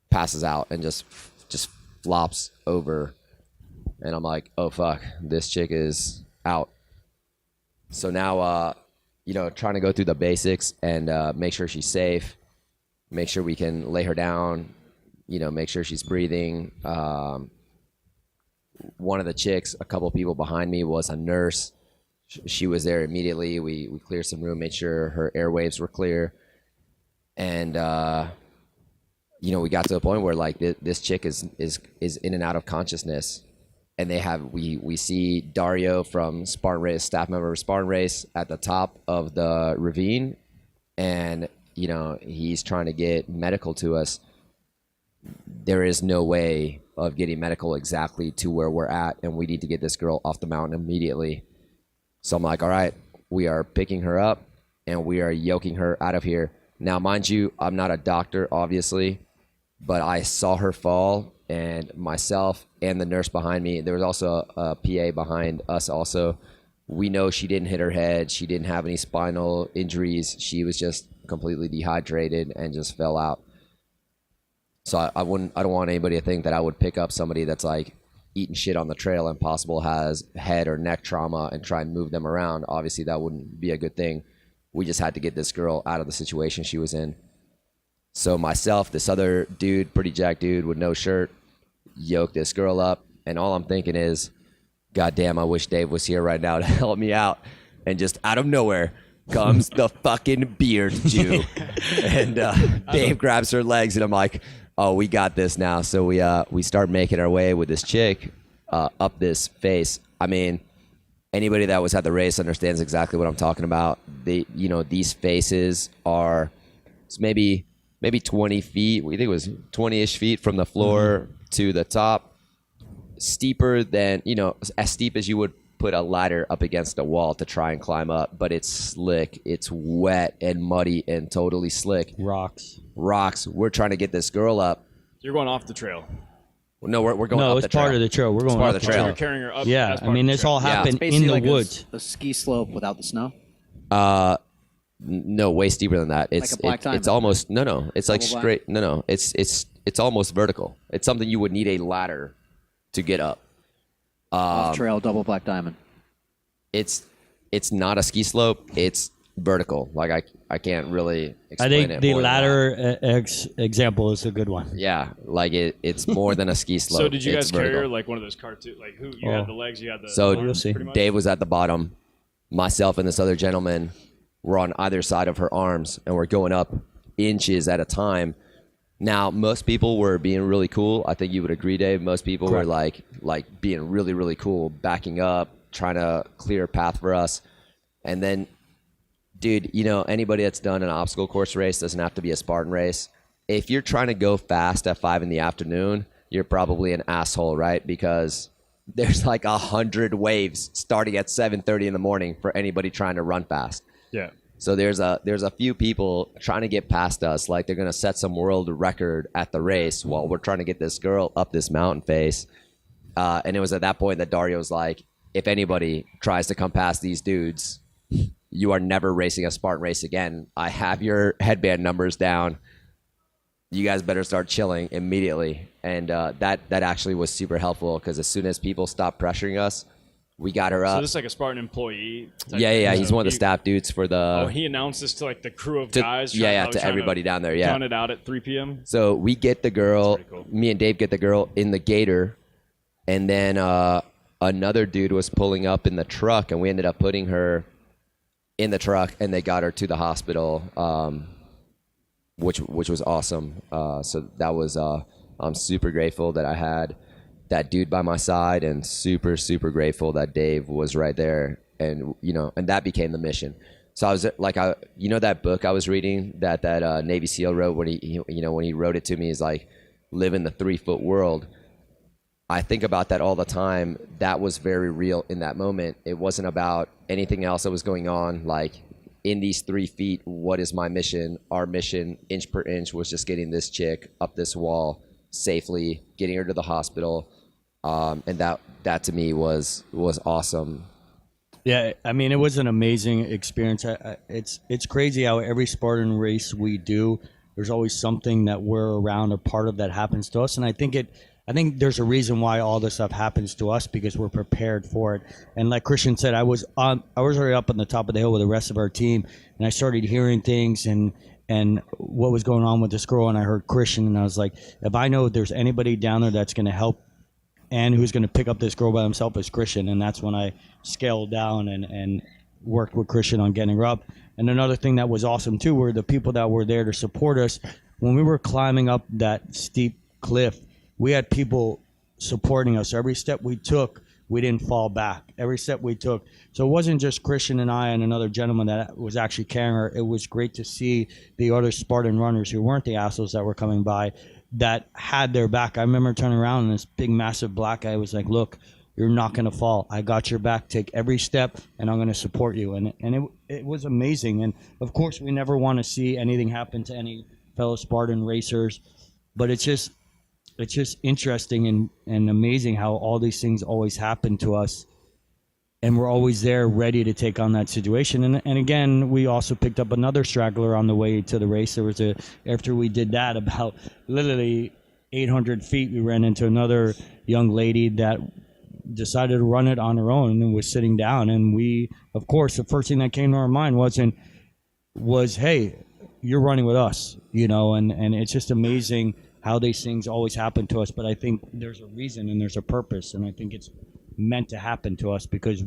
passes out and just flops over. And I'm like, oh, fuck, this chick is out. So now, you know, trying to go through the basics and make sure she's safe, make sure we can lay her down, you know, make sure she's breathing. One of the chicks, a couple people behind me, was a nurse. She was there immediately. We cleared some room, made sure her airwaves were clear. And, you know, we got to a point where, like, this chick is in and out of consciousness. And we see Dario from Spartan Race, staff member of Spartan Race, at the top of the ravine. And, you know, he's trying to get medical to us. There is no way of getting medical exactly to where we're at, and we need to get this girl off the mountain immediately. So I'm like, all right, we are picking her up, and we are yoking her out of here. Now, mind you, I'm not a doctor, obviously, but I saw her fall, and myself and the nurse behind me, there was also a PA behind us also. We know she didn't hit her head. She didn't have any spinal injuries. She was just completely dehydrated and just fell out. So I don't want anybody to think that I would pick up somebody that's like eating shit on the trail and possible has head or neck trauma and try and move them around. Obviously that wouldn't be a good thing. We just had to get this girl out of the situation she was in. So myself, this other dude, pretty jacked dude with no shirt, yoked this girl up, and all I'm thinking is, God damn, I wish Dave was here right now to help me out. And just out of nowhere comes the fucking beard Jew. And Dave grabs her legs, and I'm like, oh, we got this now. So we start making our way with this chick up this face. I mean, anybody that was at the race understands exactly what I'm talking about. These faces are maybe 20 feet. We think it was 20-ish feet from the floor to the top. Steeper than, as steep as you would put a ladder up against a wall to try and climb up, but it's slick, it's wet and muddy and totally slick. Rocks. We're trying to get this girl up. You're going off the trail. No, we're going up No, the it's trail. part of the trail. We're going part up of the So trail. you're carrying her up. Yeah, as I part mean, of the this trail. all happened in the like woods. a ski slope without the snow. No, way steeper than that. It's Like a black diamond. it's almost no. It's like Double black? straight. No. It's almost vertical. It's something you would need a ladder to get up. Off trail, double black diamond. It's not a ski slope. It's vertical. Like I can't really I explain think it. the more than that. latter example is a good one. Yeah, like it's more than a ski slope. So did you It's guys carry her vertical. like one of those cartoon? Like who? You had the legs. You had the. So You'll see. pretty much? Dave was at the bottom. Myself and this other gentleman were on either side of her arms, and we're going up inches at a time. Now, most people were being really cool. I think you would agree, Dave. Most people were like being really, really cool, backing up, trying to clear a path for us. And then, dude, anybody that's done an obstacle course race doesn't have to be a Spartan race. If you're trying to go fast at 5 p.m, you're probably an asshole, right? Because there's like 100 waves starting at 7:30 in the morning for anybody trying to run fast. Yeah. So there's a few people trying to get past us, like they're gonna set some world record at the race while we're trying to get this girl up this mountain face. And it was at that point that Dario was like, if anybody tries to come past these dudes, you are never racing a Spartan race again. I have your headband numbers down. You guys better start chilling immediately. And that actually was super helpful, because as soon as people stopped pressuring us, we got her So up. this is like a Spartan employee. type Yeah, thing. he's So one of the he- staff dudes for the. Oh, he announced this to like the crew of to- guys. to everybody down there. Yeah. Count it out at 3 p.m. So we get the girl. That's pretty cool. Me and Dave get the girl in the gator, and then another dude was pulling up in the truck, and we ended up putting her in the truck, and they got her to the hospital, which was awesome. So that was I'm super grateful that I had that dude by my side, and super, super grateful that Dave was right there. And, and that became the mission. So I was like, that book I was reading that Navy SEAL wrote when he wrote it to me, is like, live in the 3-foot world. I think about that all the time. That was very real in that moment. It wasn't about anything else that was going on. Like, in these 3 feet, what is my mission? Our mission, inch per inch, was just getting this chick up this wall safely, getting her to the hospital. And that to me was awesome. Yeah, I mean, it was an amazing experience. It's crazy how every Spartan race we do, there's always something that we're around or part of that happens to us, and I think there's a reason why all this stuff happens to us, because we're prepared for it. And like Christian said, I was already up on the top of the hill with the rest of our team, and I started hearing things and what was going on with this girl, and I heard Christian, and I was like, if I know there's anybody down there that's going to help and who's going to pick up this girl by himself, is Christian. And that's when I scaled down and worked with Christian on getting her up. And another thing that was awesome too were the people that were there to support us. When we were climbing up that steep cliff, we had people supporting us. Every step we took, we didn't fall back. Every step we took. So it wasn't just Christian and I and another gentleman that was actually carrying her. It was great to see the other Spartan runners who weren't the assholes that were coming by, that had their back. I remember turning around, and this big, massive black guy was like, look, you're not going to fall. I got your back. Take every step, and I'm going to support you. And it was amazing. And, of course, we never want to see anything happen to any fellow Spartan racers. But it's just interesting and amazing how all these things always happen to us, and we're always there ready to take on that situation. And again, we also picked up another straggler on the way to the race. There was after we did that, about literally 800 feet, we ran into another young lady that decided to run it on her own and was sitting down. And we, of course, the first thing that came to our mind was, hey, you're running with us, and it's just amazing how these things always happen to us. But I think there's a reason and there's a purpose, and I think it's meant to happen to us because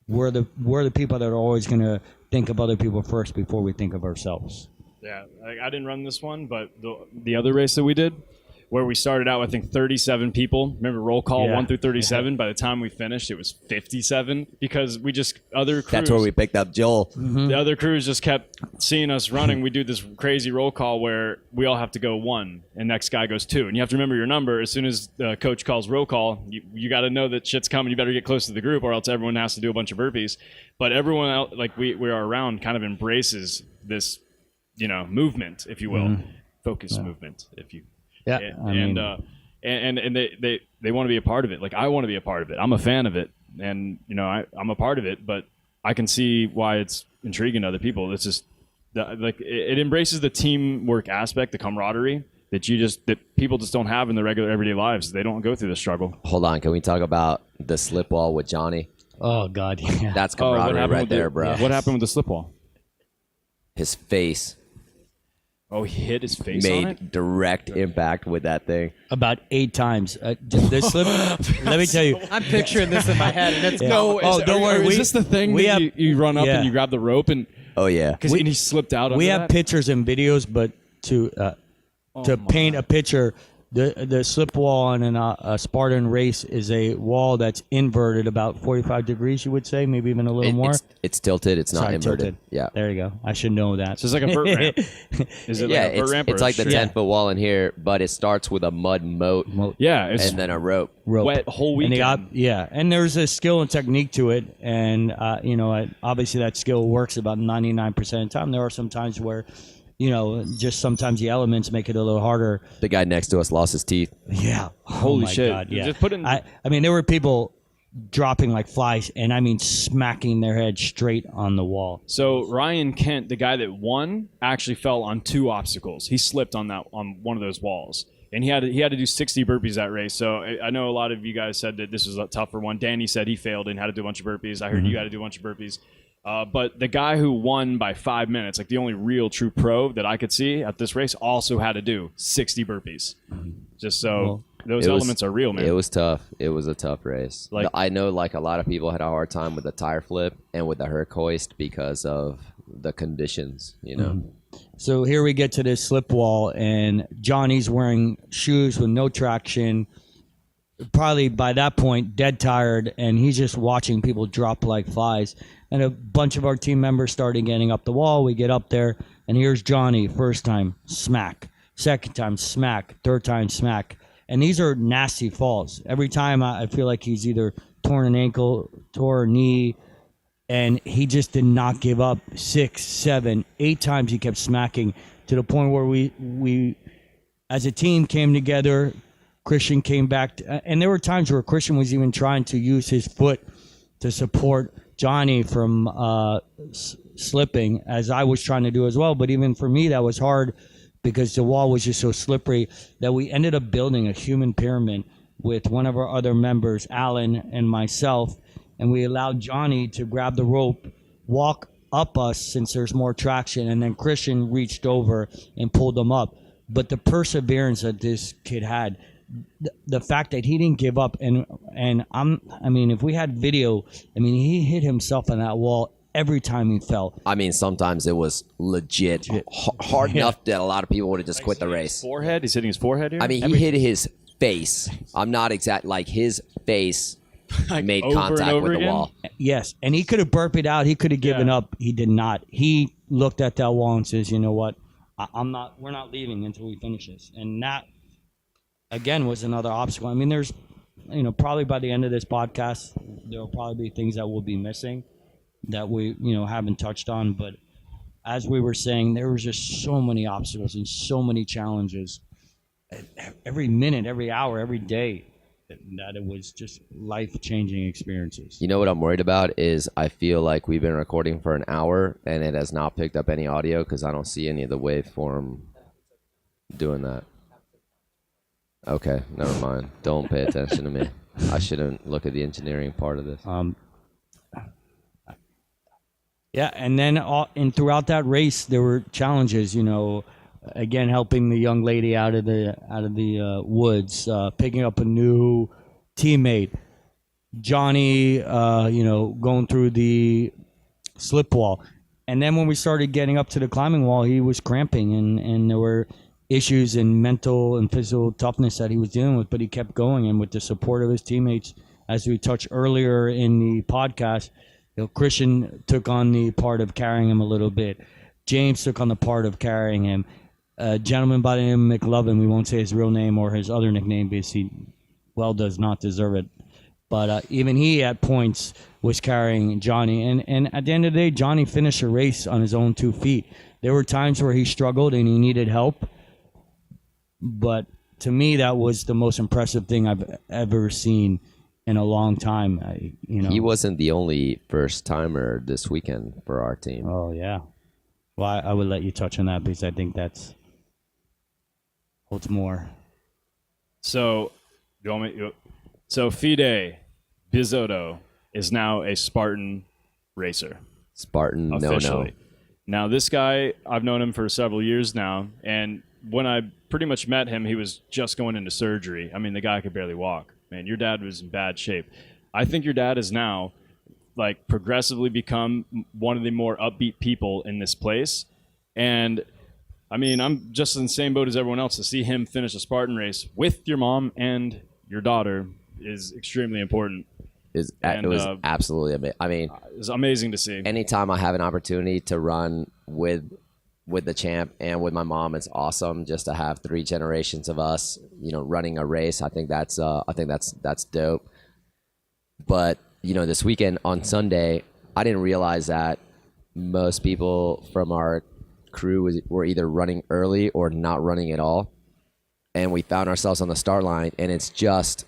we're the people that are always going to think of other people first before we think of ourselves. Yeah, I didn't run this one, but the other race that we did, where we started out, I think 37 people. Remember roll call 1 through 37. By the time we finished, it was 57 because other crews. That's where we picked up Joel. The other crews just kept seeing us running. We do this crazy roll call where we all have to go 1 and next guy goes 2. And you have to remember your number. As soon as the coach calls roll call, you got to know that shit's coming. You better get close to the group or else everyone has to do a bunch of burpees. But everyone else, like we are around, kind of embraces this, movement, if you will. Focus movement, if you... Yeah, and they want to be a part of it. Like I want to be a part of it. I'm a fan of it, and I'm a part of it. But I can see why it's intriguing to other people. It's just it embraces the teamwork aspect, the camaraderie that people just don't have in their regular everyday lives. They don't go through the struggle. Hold on, can we talk about the slip wall with Johnny? Oh God, yeah. That's camaraderie right there, bro. What happened with the slip wall? His face Oh, he hit his face on it? made direct impact with that thing. About 8 times. This slip. Let me tell you. I'm picturing this in my head, and it's No, don't worry. Is this the thing we that have- you run up yeah. and you grab the rope and Oh yeah, and he slipped out? We under have that? pictures and videos, but to paint a picture, the slip wall on a Spartan race is a wall that's inverted about 45 degrees, you would say, maybe even a little more. It's tilted. It's not Sorry, inverted. tilted. Yeah. There you go. I should know that. So it's like a vert ramp. Is it Yeah, like a vert ramp? it's or like the a straight- 10-foot wall in here, but it starts with a mud moat Yeah, it's and then a rope. Rope. wet whole And weekend. and there's a skill and technique to it, and obviously that skill works about 99% of the time. There are some times where, just sometimes the elements make it a little harder. The guy next to us lost his teeth. Yeah. Holy oh my shit. God, yeah. Just put it in- I mean, there were people dropping like flies, and I mean smacking their head straight on the wall. So Ryan Kent, the guy that won, actually fell on 2 obstacles. He slipped on one of those walls, and he had to do 60 burpees that race. So I know a lot of you guys said that this was a tougher one. Danny said he failed and had to do a bunch of burpees. I heard you had to do a bunch of burpees. But the guy who won by 5 minutes, like the only real true pro that I could see at this race, also had to do 60 burpees. Just so those elements are real, man. It was tough. It was a tough race. Like- I know a lot of people had a hard time with the tire flip and with the Herc hoist because of the conditions, So here we get to this slip wall, and Johnny's wearing shoes with no traction. Probably by that point, dead tired, and he's just watching people drop like flies. And a bunch of our team members started getting up the wall. We get up there, and here's Johnny. First time, smack. Second time, smack. Third time, smack. And these are nasty falls. Every time I feel like he's either torn an ankle, tore a knee, and he just did not give up. 6, 7, 8 times he kept smacking to the point where we as a team came together. Christian came back, and there were times where Christian was even trying to use his foot to support Johnny from slipping, as I was trying to do as well. But even for me, that was hard because the wall was just so slippery that we ended up building a human pyramid with one of our other members, Alan, and myself, and we allowed Johnny to grab the rope, walk up us since there's more traction, and then Christian reached over and pulled them up. But the perseverance that this kid had, the fact that he didn't give up, and if we had video, he hit himself on that wall every time he fell. I mean, sometimes it was legit hard enough that a lot of people would have just quit the race. Forehead? He's hitting his forehead here? I mean, he hit his face. I'm not exact. Like, his face made over and contact over with the again? wall. Yes, and he could have burped it out. He could have given up. He did not. He looked at that wall and says, "You know what? We're not leaving until we finish this." And that, again, was another obstacle. I mean, there's, probably by the end of this podcast, there will probably be things that we'll be missing that we, haven't touched on. But as we were saying, there was just so many obstacles and so many challenges. every minute, every hour, every day, that it was just life-changing experiences. You know what I'm worried about is I feel like we've been recording for an hour and it has not picked up any audio because I don't see any of the waveform doing that. Okay, never mind. Don't pay attention to me. I shouldn't look at the engineering part of this. Yeah, and then and throughout that race, there were challenges. Again, helping the young lady out of the woods, picking up a new teammate, Johnny, going through the slip wall, and then when we started getting up to the climbing wall, he was cramping, and there were issues in mental and physical toughness that he was dealing with, but he kept going, and with the support of his teammates, as we touched earlier in the podcast, Christian took on the part of carrying him a little bit. James took on the part of carrying him. A gentleman by the name of McLovin, we won't say his real name or his other nickname because he does not deserve it. But even he at points was carrying Johnny. And at the end of the day, Johnny finished a race on his own 2 feet. There were times where he struggled and he needed help. But to me, that was the most impressive thing I've ever seen in a long time. He wasn't the only first-timer this weekend for our team. Oh, yeah. Well, I would let you touch on that because I think that's holds more. So, Fide Bizotto is now a Spartan racer. Spartan Officially. Now, this guy, I've known him for several years now, and when I pretty much met him, he was just going into surgery. I mean, the guy could barely walk. Man, your dad was in bad shape. I think your dad has now, progressively become one of the more upbeat people in this place. And, I mean, I'm just in the same boat as everyone else. To see him finish a Spartan race with your mom and your daughter is extremely important. It was absolutely amazing. I mean, it's amazing to see. Anytime I have an opportunity to run with the champ and with my mom, it's awesome just to have 3 generations of us, running a race. I think that's dope. But this weekend on Sunday, I didn't realize that most people from our crew were either running early or not running at all, and we found ourselves on the start line, and it's just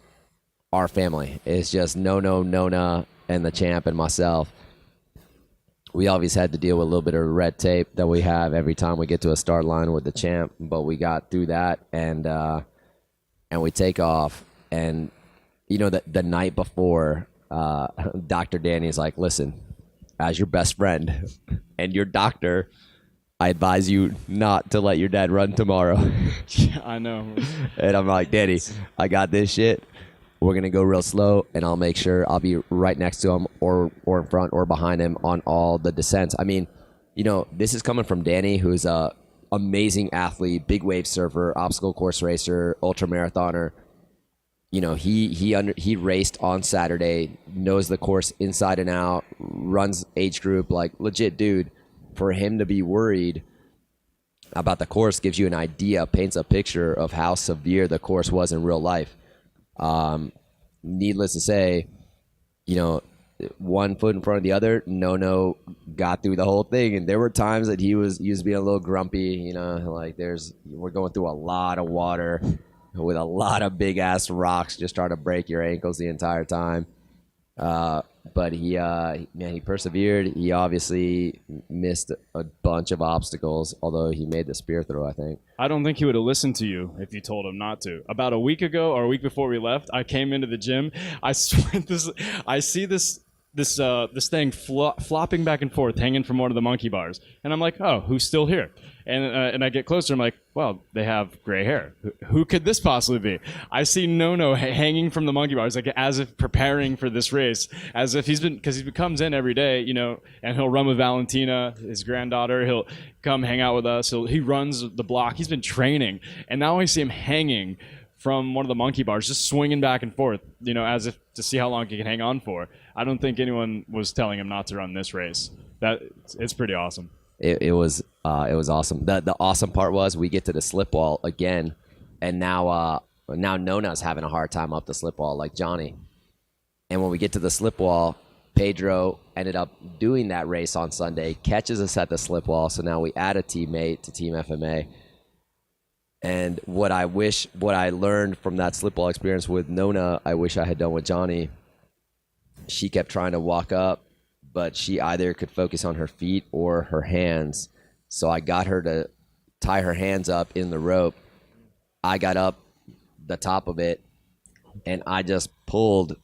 our family. It's just Nona, and the champ and myself. We always had to deal with a little bit of red tape that we have every time we get to a start line with the champ, but we got through that, and we take off. And the night before, Dr. Danny's like, listen, as your best friend and your doctor, I advise you not to let your dad run tomorrow. Yeah, I know. And I'm like, Danny, I got this shit. We're going to go real slow, and I'll make sure I'll be right next to him or in front or behind him on all the descents. I mean, this is coming from Danny, who's a amazing athlete, big wave surfer, obstacle course racer, ultra marathoner. He raced on Saturday, knows the course inside and out, runs age group, like legit dude. For him to be worried about the course gives you an idea, paints a picture of how severe the course was in real life. Needless to say, one foot in front of the other, no got through the whole thing, and there were times that he was being a little grumpy. We're going through a lot of water with a lot of big ass rocks, just trying to break your ankles the entire time. But he persevered. He obviously missed a bunch of obstacles, although he made the spear throw, I think. I don't think he would have listened to you if you told him not to. About a week ago or a week before we left, I came into the gym. I see this thing flopping back and forth, hanging from one of the monkey bars, and I'm like, oh, who's still here? And I get closer. I'm like, well, they have gray hair. Who could this possibly be? I see Nono hanging from the monkey bars, like as if preparing for this race, as if because he comes in every day, and he'll run with Valentina, his granddaughter. He'll come hang out with us. He runs the block. He's been training, and now I see him hanging from one of the monkey bars, just swinging back and forth, as if to see how long he can hang on for. I don't think anyone was telling him not to run this race. It's pretty awesome. It was awesome. The awesome part was we get to the slip wall again, and now Nona's having a hard time up the slip wall like Johnny. And when we get to the slip wall, Pedro ended up doing that race on Sunday, catches us at the slip wall. So now we add a teammate to Team FMA. And what I learned from that slip wall experience with Nona, I wish I had done with Johnny. She kept trying to walk up, but she either could focus on her feet or her hands. So I got her to tie her hands up in the rope. I got up the top of it, and I just pulled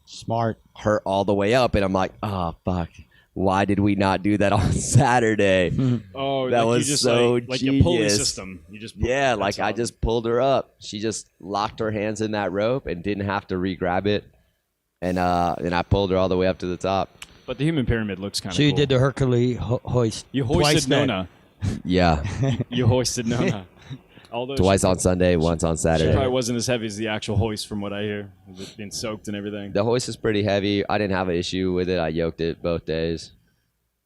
her all the way up. And I'm like, oh, fuck. Why did we not do that on Saturday? Oh, that like was you just so like a pulley genius. system. You just I just pulled her up. She just locked her hands in that rope and didn't have to re-grab it. And I pulled her all the way up to the top. But the human pyramid looks kind of So cool. you did the Hercules hoist. You twice hoisted then. Nona. Yeah, You hoisted Nona. Although twice on Sunday, once on she Saturday. probably wasn't as heavy as the actual hoist from what I hear. With it being soaked and everything. The hoist is pretty heavy. I didn't have an issue with it. I yoked it both days.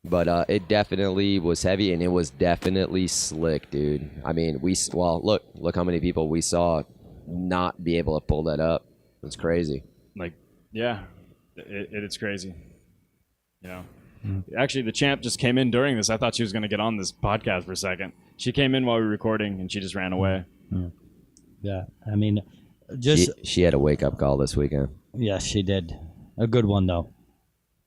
But it definitely was heavy, and it was definitely slick, dude. I mean, look how many people we saw not be able to pull that up. It's crazy. Like, yeah, it's crazy. You know, actually, the champ just came in during this. I thought she was going to get on this podcast for a second. She came in while we were recording, and she just ran away. Yeah, I mean, just She had a wake-up call this weekend. yes, she did. A good one though.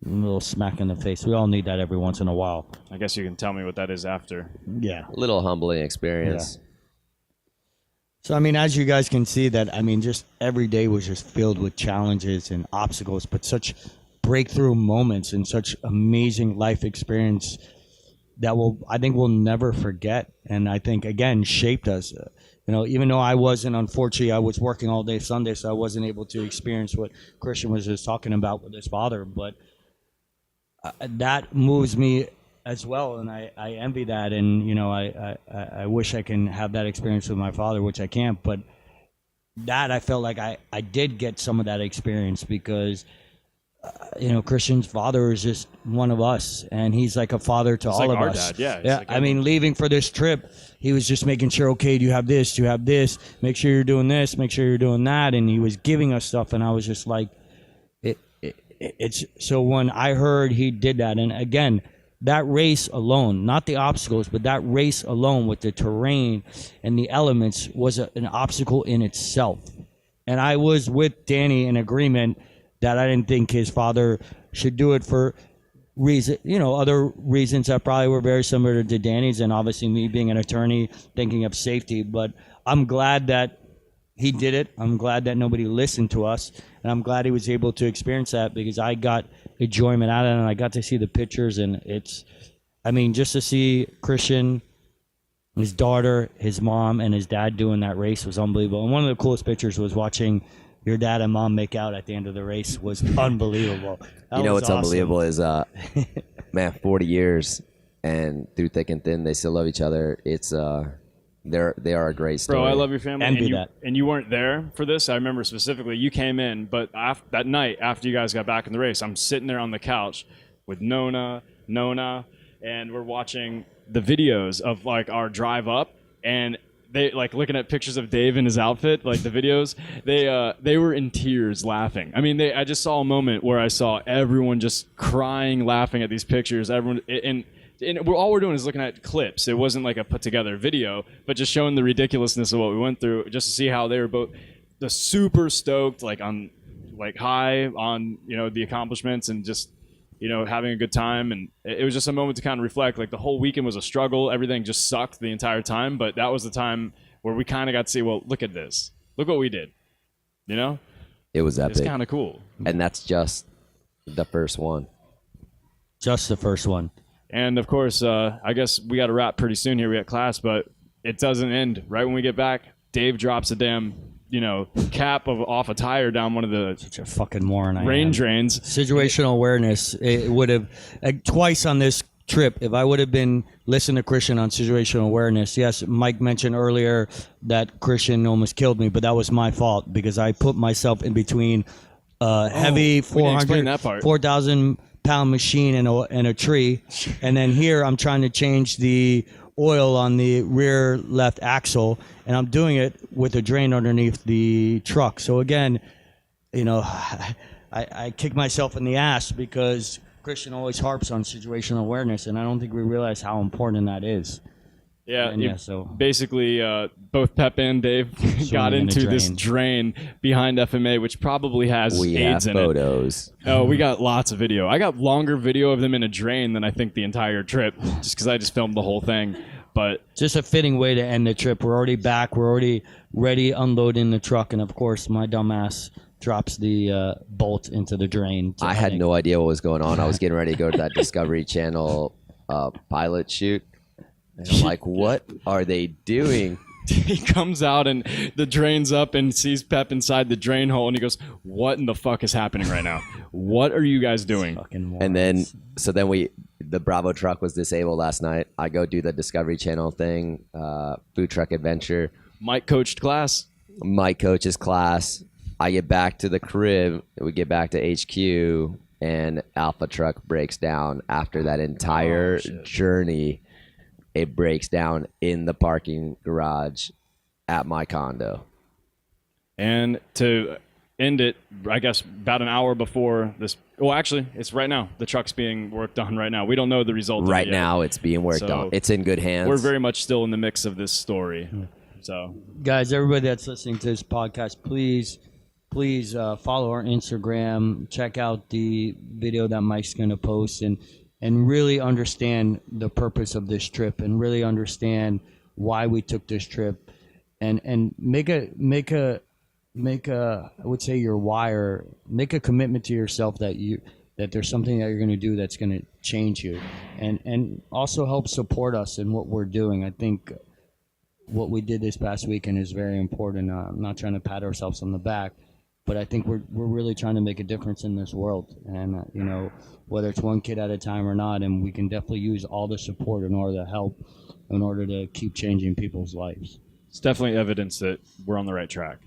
A little smack in the face. We all need that every once in a while. I guess you can tell me what that is after. Yeah. A little humbling experience. So, I mean, as you guys can see that, I mean, just every day was just filled with challenges and obstacles, but such breakthrough moments and such amazing life experience that I think we'll never forget. And I think, again, shaped us. You know, even though unfortunately, I was working all day Sunday, so I wasn't able to experience what Christian was just talking about with his father, but that moves me as well, and I envy that, and you know, I wish I can have that experience with my father, which I can't, but that I felt like I did get some of that experience because you know, Christian's father is just one of us, and he's like a father to all like of our us. dad, yeah. Yeah, Like I mean, leaving for this trip, he was just making sure, okay, do you have this? Do you have this? Make sure you're doing this. Make sure you're doing that. And he was giving us stuff, and I was just like, it's so when I heard he did that, and again, that race alone, not the obstacles, but that race alone with the terrain and the elements was an obstacle in itself. And I was with Danny in agreement that I didn't think his father should do it for other reasons that probably were very similar to Danny's, and obviously me being an attorney thinking of safety. But I'm glad that he did it. I'm glad that nobody listened to us, and I'm glad he was able to experience that because I got enjoyment out of it, and I got to see the pictures, and just to see Christian, his daughter, his mom, and his dad doing that race was unbelievable. And one of the coolest pictures was watching your dad and mom make out at the end of the race was unbelievable. You know what's unbelievable is, man, 40 years, and through thick and thin, they still love each other. It's they are a great story. Bro, I love your family. Envy that. And you weren't there for this. I remember specifically you came in, but that night after you guys got back in the race, I'm sitting there on the couch with Nona, and we're watching the videos of like our drive up, and they like looking at pictures of Dave in his outfit, like the videos. They were in tears laughing. I mean, I just saw a moment where I saw everyone just crying, laughing at these pictures. Everyone and all we're doing is looking at clips. It wasn't like a put together video, but just showing the ridiculousness of what we went through, just to see how they were both the super stoked, like high on the accomplishments and just having a good time. And it was just a moment to kind of reflect. Like the whole weekend was a struggle. Everything just sucked the entire time, but that was the time where we kind of got to see, well, look at this. Look what we did. It was epic. It's kind of cool. And that's just the first one. Just the first one. And of course, I guess we got to wrap pretty soon here. We got class, but it doesn't end. Right when we get back, Dave drops a damn, cap off a tire down one of the Such a fucking moron. rain drains. Situational awareness. It would have twice on this trip. If I would have been listening to Christian on situational awareness, yes, Mike mentioned earlier that Christian almost killed me, but that was my fault because I put myself in between heavy 4,000 pound machine and a tree, and then here I'm trying to change the oil on the rear left axle, and I'm doing it with a drain underneath the truck. So again, I kick myself in the ass because Christian always harps on situational awareness, and I don't think we realize how important that is. Yeah, And you- yeah, so basically, both Pep and Dave got in a into this drain. drain behind FMA, which probably has We AIDS have in it. photos. Oh, we got lots of video. I got longer video of them in a drain than I think the entire trip, just because I just filmed the whole thing. But just a fitting way to end the trip. We're already back. We're already ready, unloading the truck, and of course, my dumbass drops the bolt into the drain. I had no idea what was going on. I was getting ready to go to that Discovery Channel pilot shoot. And I'm like, what are they doing? he comes out and the drain's up and sees Pep inside the drain hole, and he goes, "What in the fuck is happening right now? What are you guys doing?" And then, the Bravo truck was disabled last night. I go do the Discovery Channel thing, food truck adventure. Mike coached class. Mike coaches class. I get back to the crib. We get back to HQ, and Alpha truck breaks down after that entire journey. It breaks down in the parking garage at my condo. And to end it, I guess about an hour before this. Well, actually, it's right now. The truck's being worked on right now. We don't know the result of it Right yet. now, it's being worked So, on. It's in good hands. We're very much still in the mix of this story. So Guys, everybody that's listening to this podcast, please follow our Instagram. Check out the video that Mike's going to post, and really understand the purpose of this trip, and really understand why we took this trip, and make a I would say your why, or make a commitment to yourself that there's something that you're going to do that's going to change you, and also help support us in what we're doing. I think what we did this past weekend is very important. I'm not trying to pat ourselves on the back, but I think we're really trying to make a difference in this world, and whether it's one kid at a time or not, and we can definitely use all the support in order to help, in order to keep changing people's lives. it's definitely evidence that we're on the right track.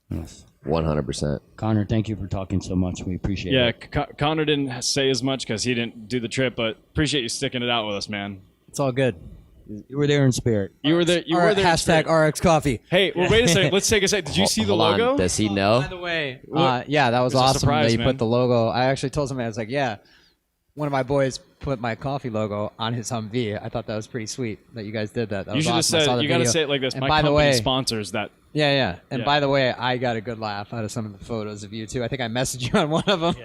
Yes. 100%. Connor, thank you for talking so much. We appreciate Yeah, it. Connor didn't say as much because he didn't do the trip, but appreciate you sticking it out with us, man. It's all good. You were there in spirit. You were there. You were there. in Hashtag spirit. RX Coffee. Hey, well, wait a second. Let's take a second. Did you see the Hold on. logo? Does he know? By the way, What? yeah, that was It's a awesome surprise, that you man. put the logo. I actually told somebody, I was like, yeah, one of my boys put my coffee logo on his Humvee. I thought that was pretty sweet that you guys did that. That You was should have awesome. I saw said. the You got to video. say it like this. And My by the company way, sponsors that. yeah. And Yeah. by the way, I got a good laugh out of some of the photos of you too. I think I messaged you on one of them.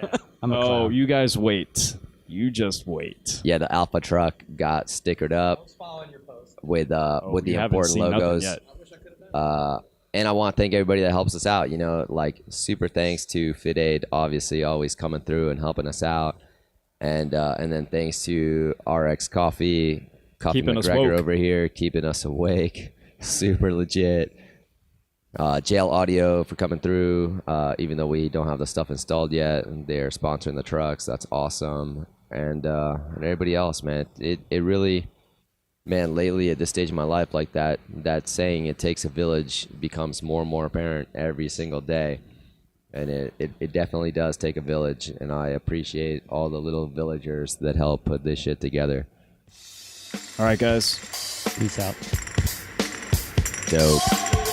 I'm a Oh, clown. you guys wait. You just wait. Yeah, the Alpha truck got stickered up with the You haven't important seen nothing logos. yet. And I want to thank everybody that helps us out. Like super thanks to FitAid, obviously always coming through and helping us out, and then thanks to RX Coffee, Coffee Keeping us McGregor woke. over here, keeping us awake, super legit. Jail Audio for coming through, even though we don't have the stuff installed yet, and they're sponsoring the trucks. That's awesome, and everybody else, man. It really. Man, lately at this stage of my life, like that saying, it takes a village, becomes more and more apparent every single day. And it definitely does take a village. And I appreciate all the little villagers that help put this shit together. All right, guys. Peace out. Dope.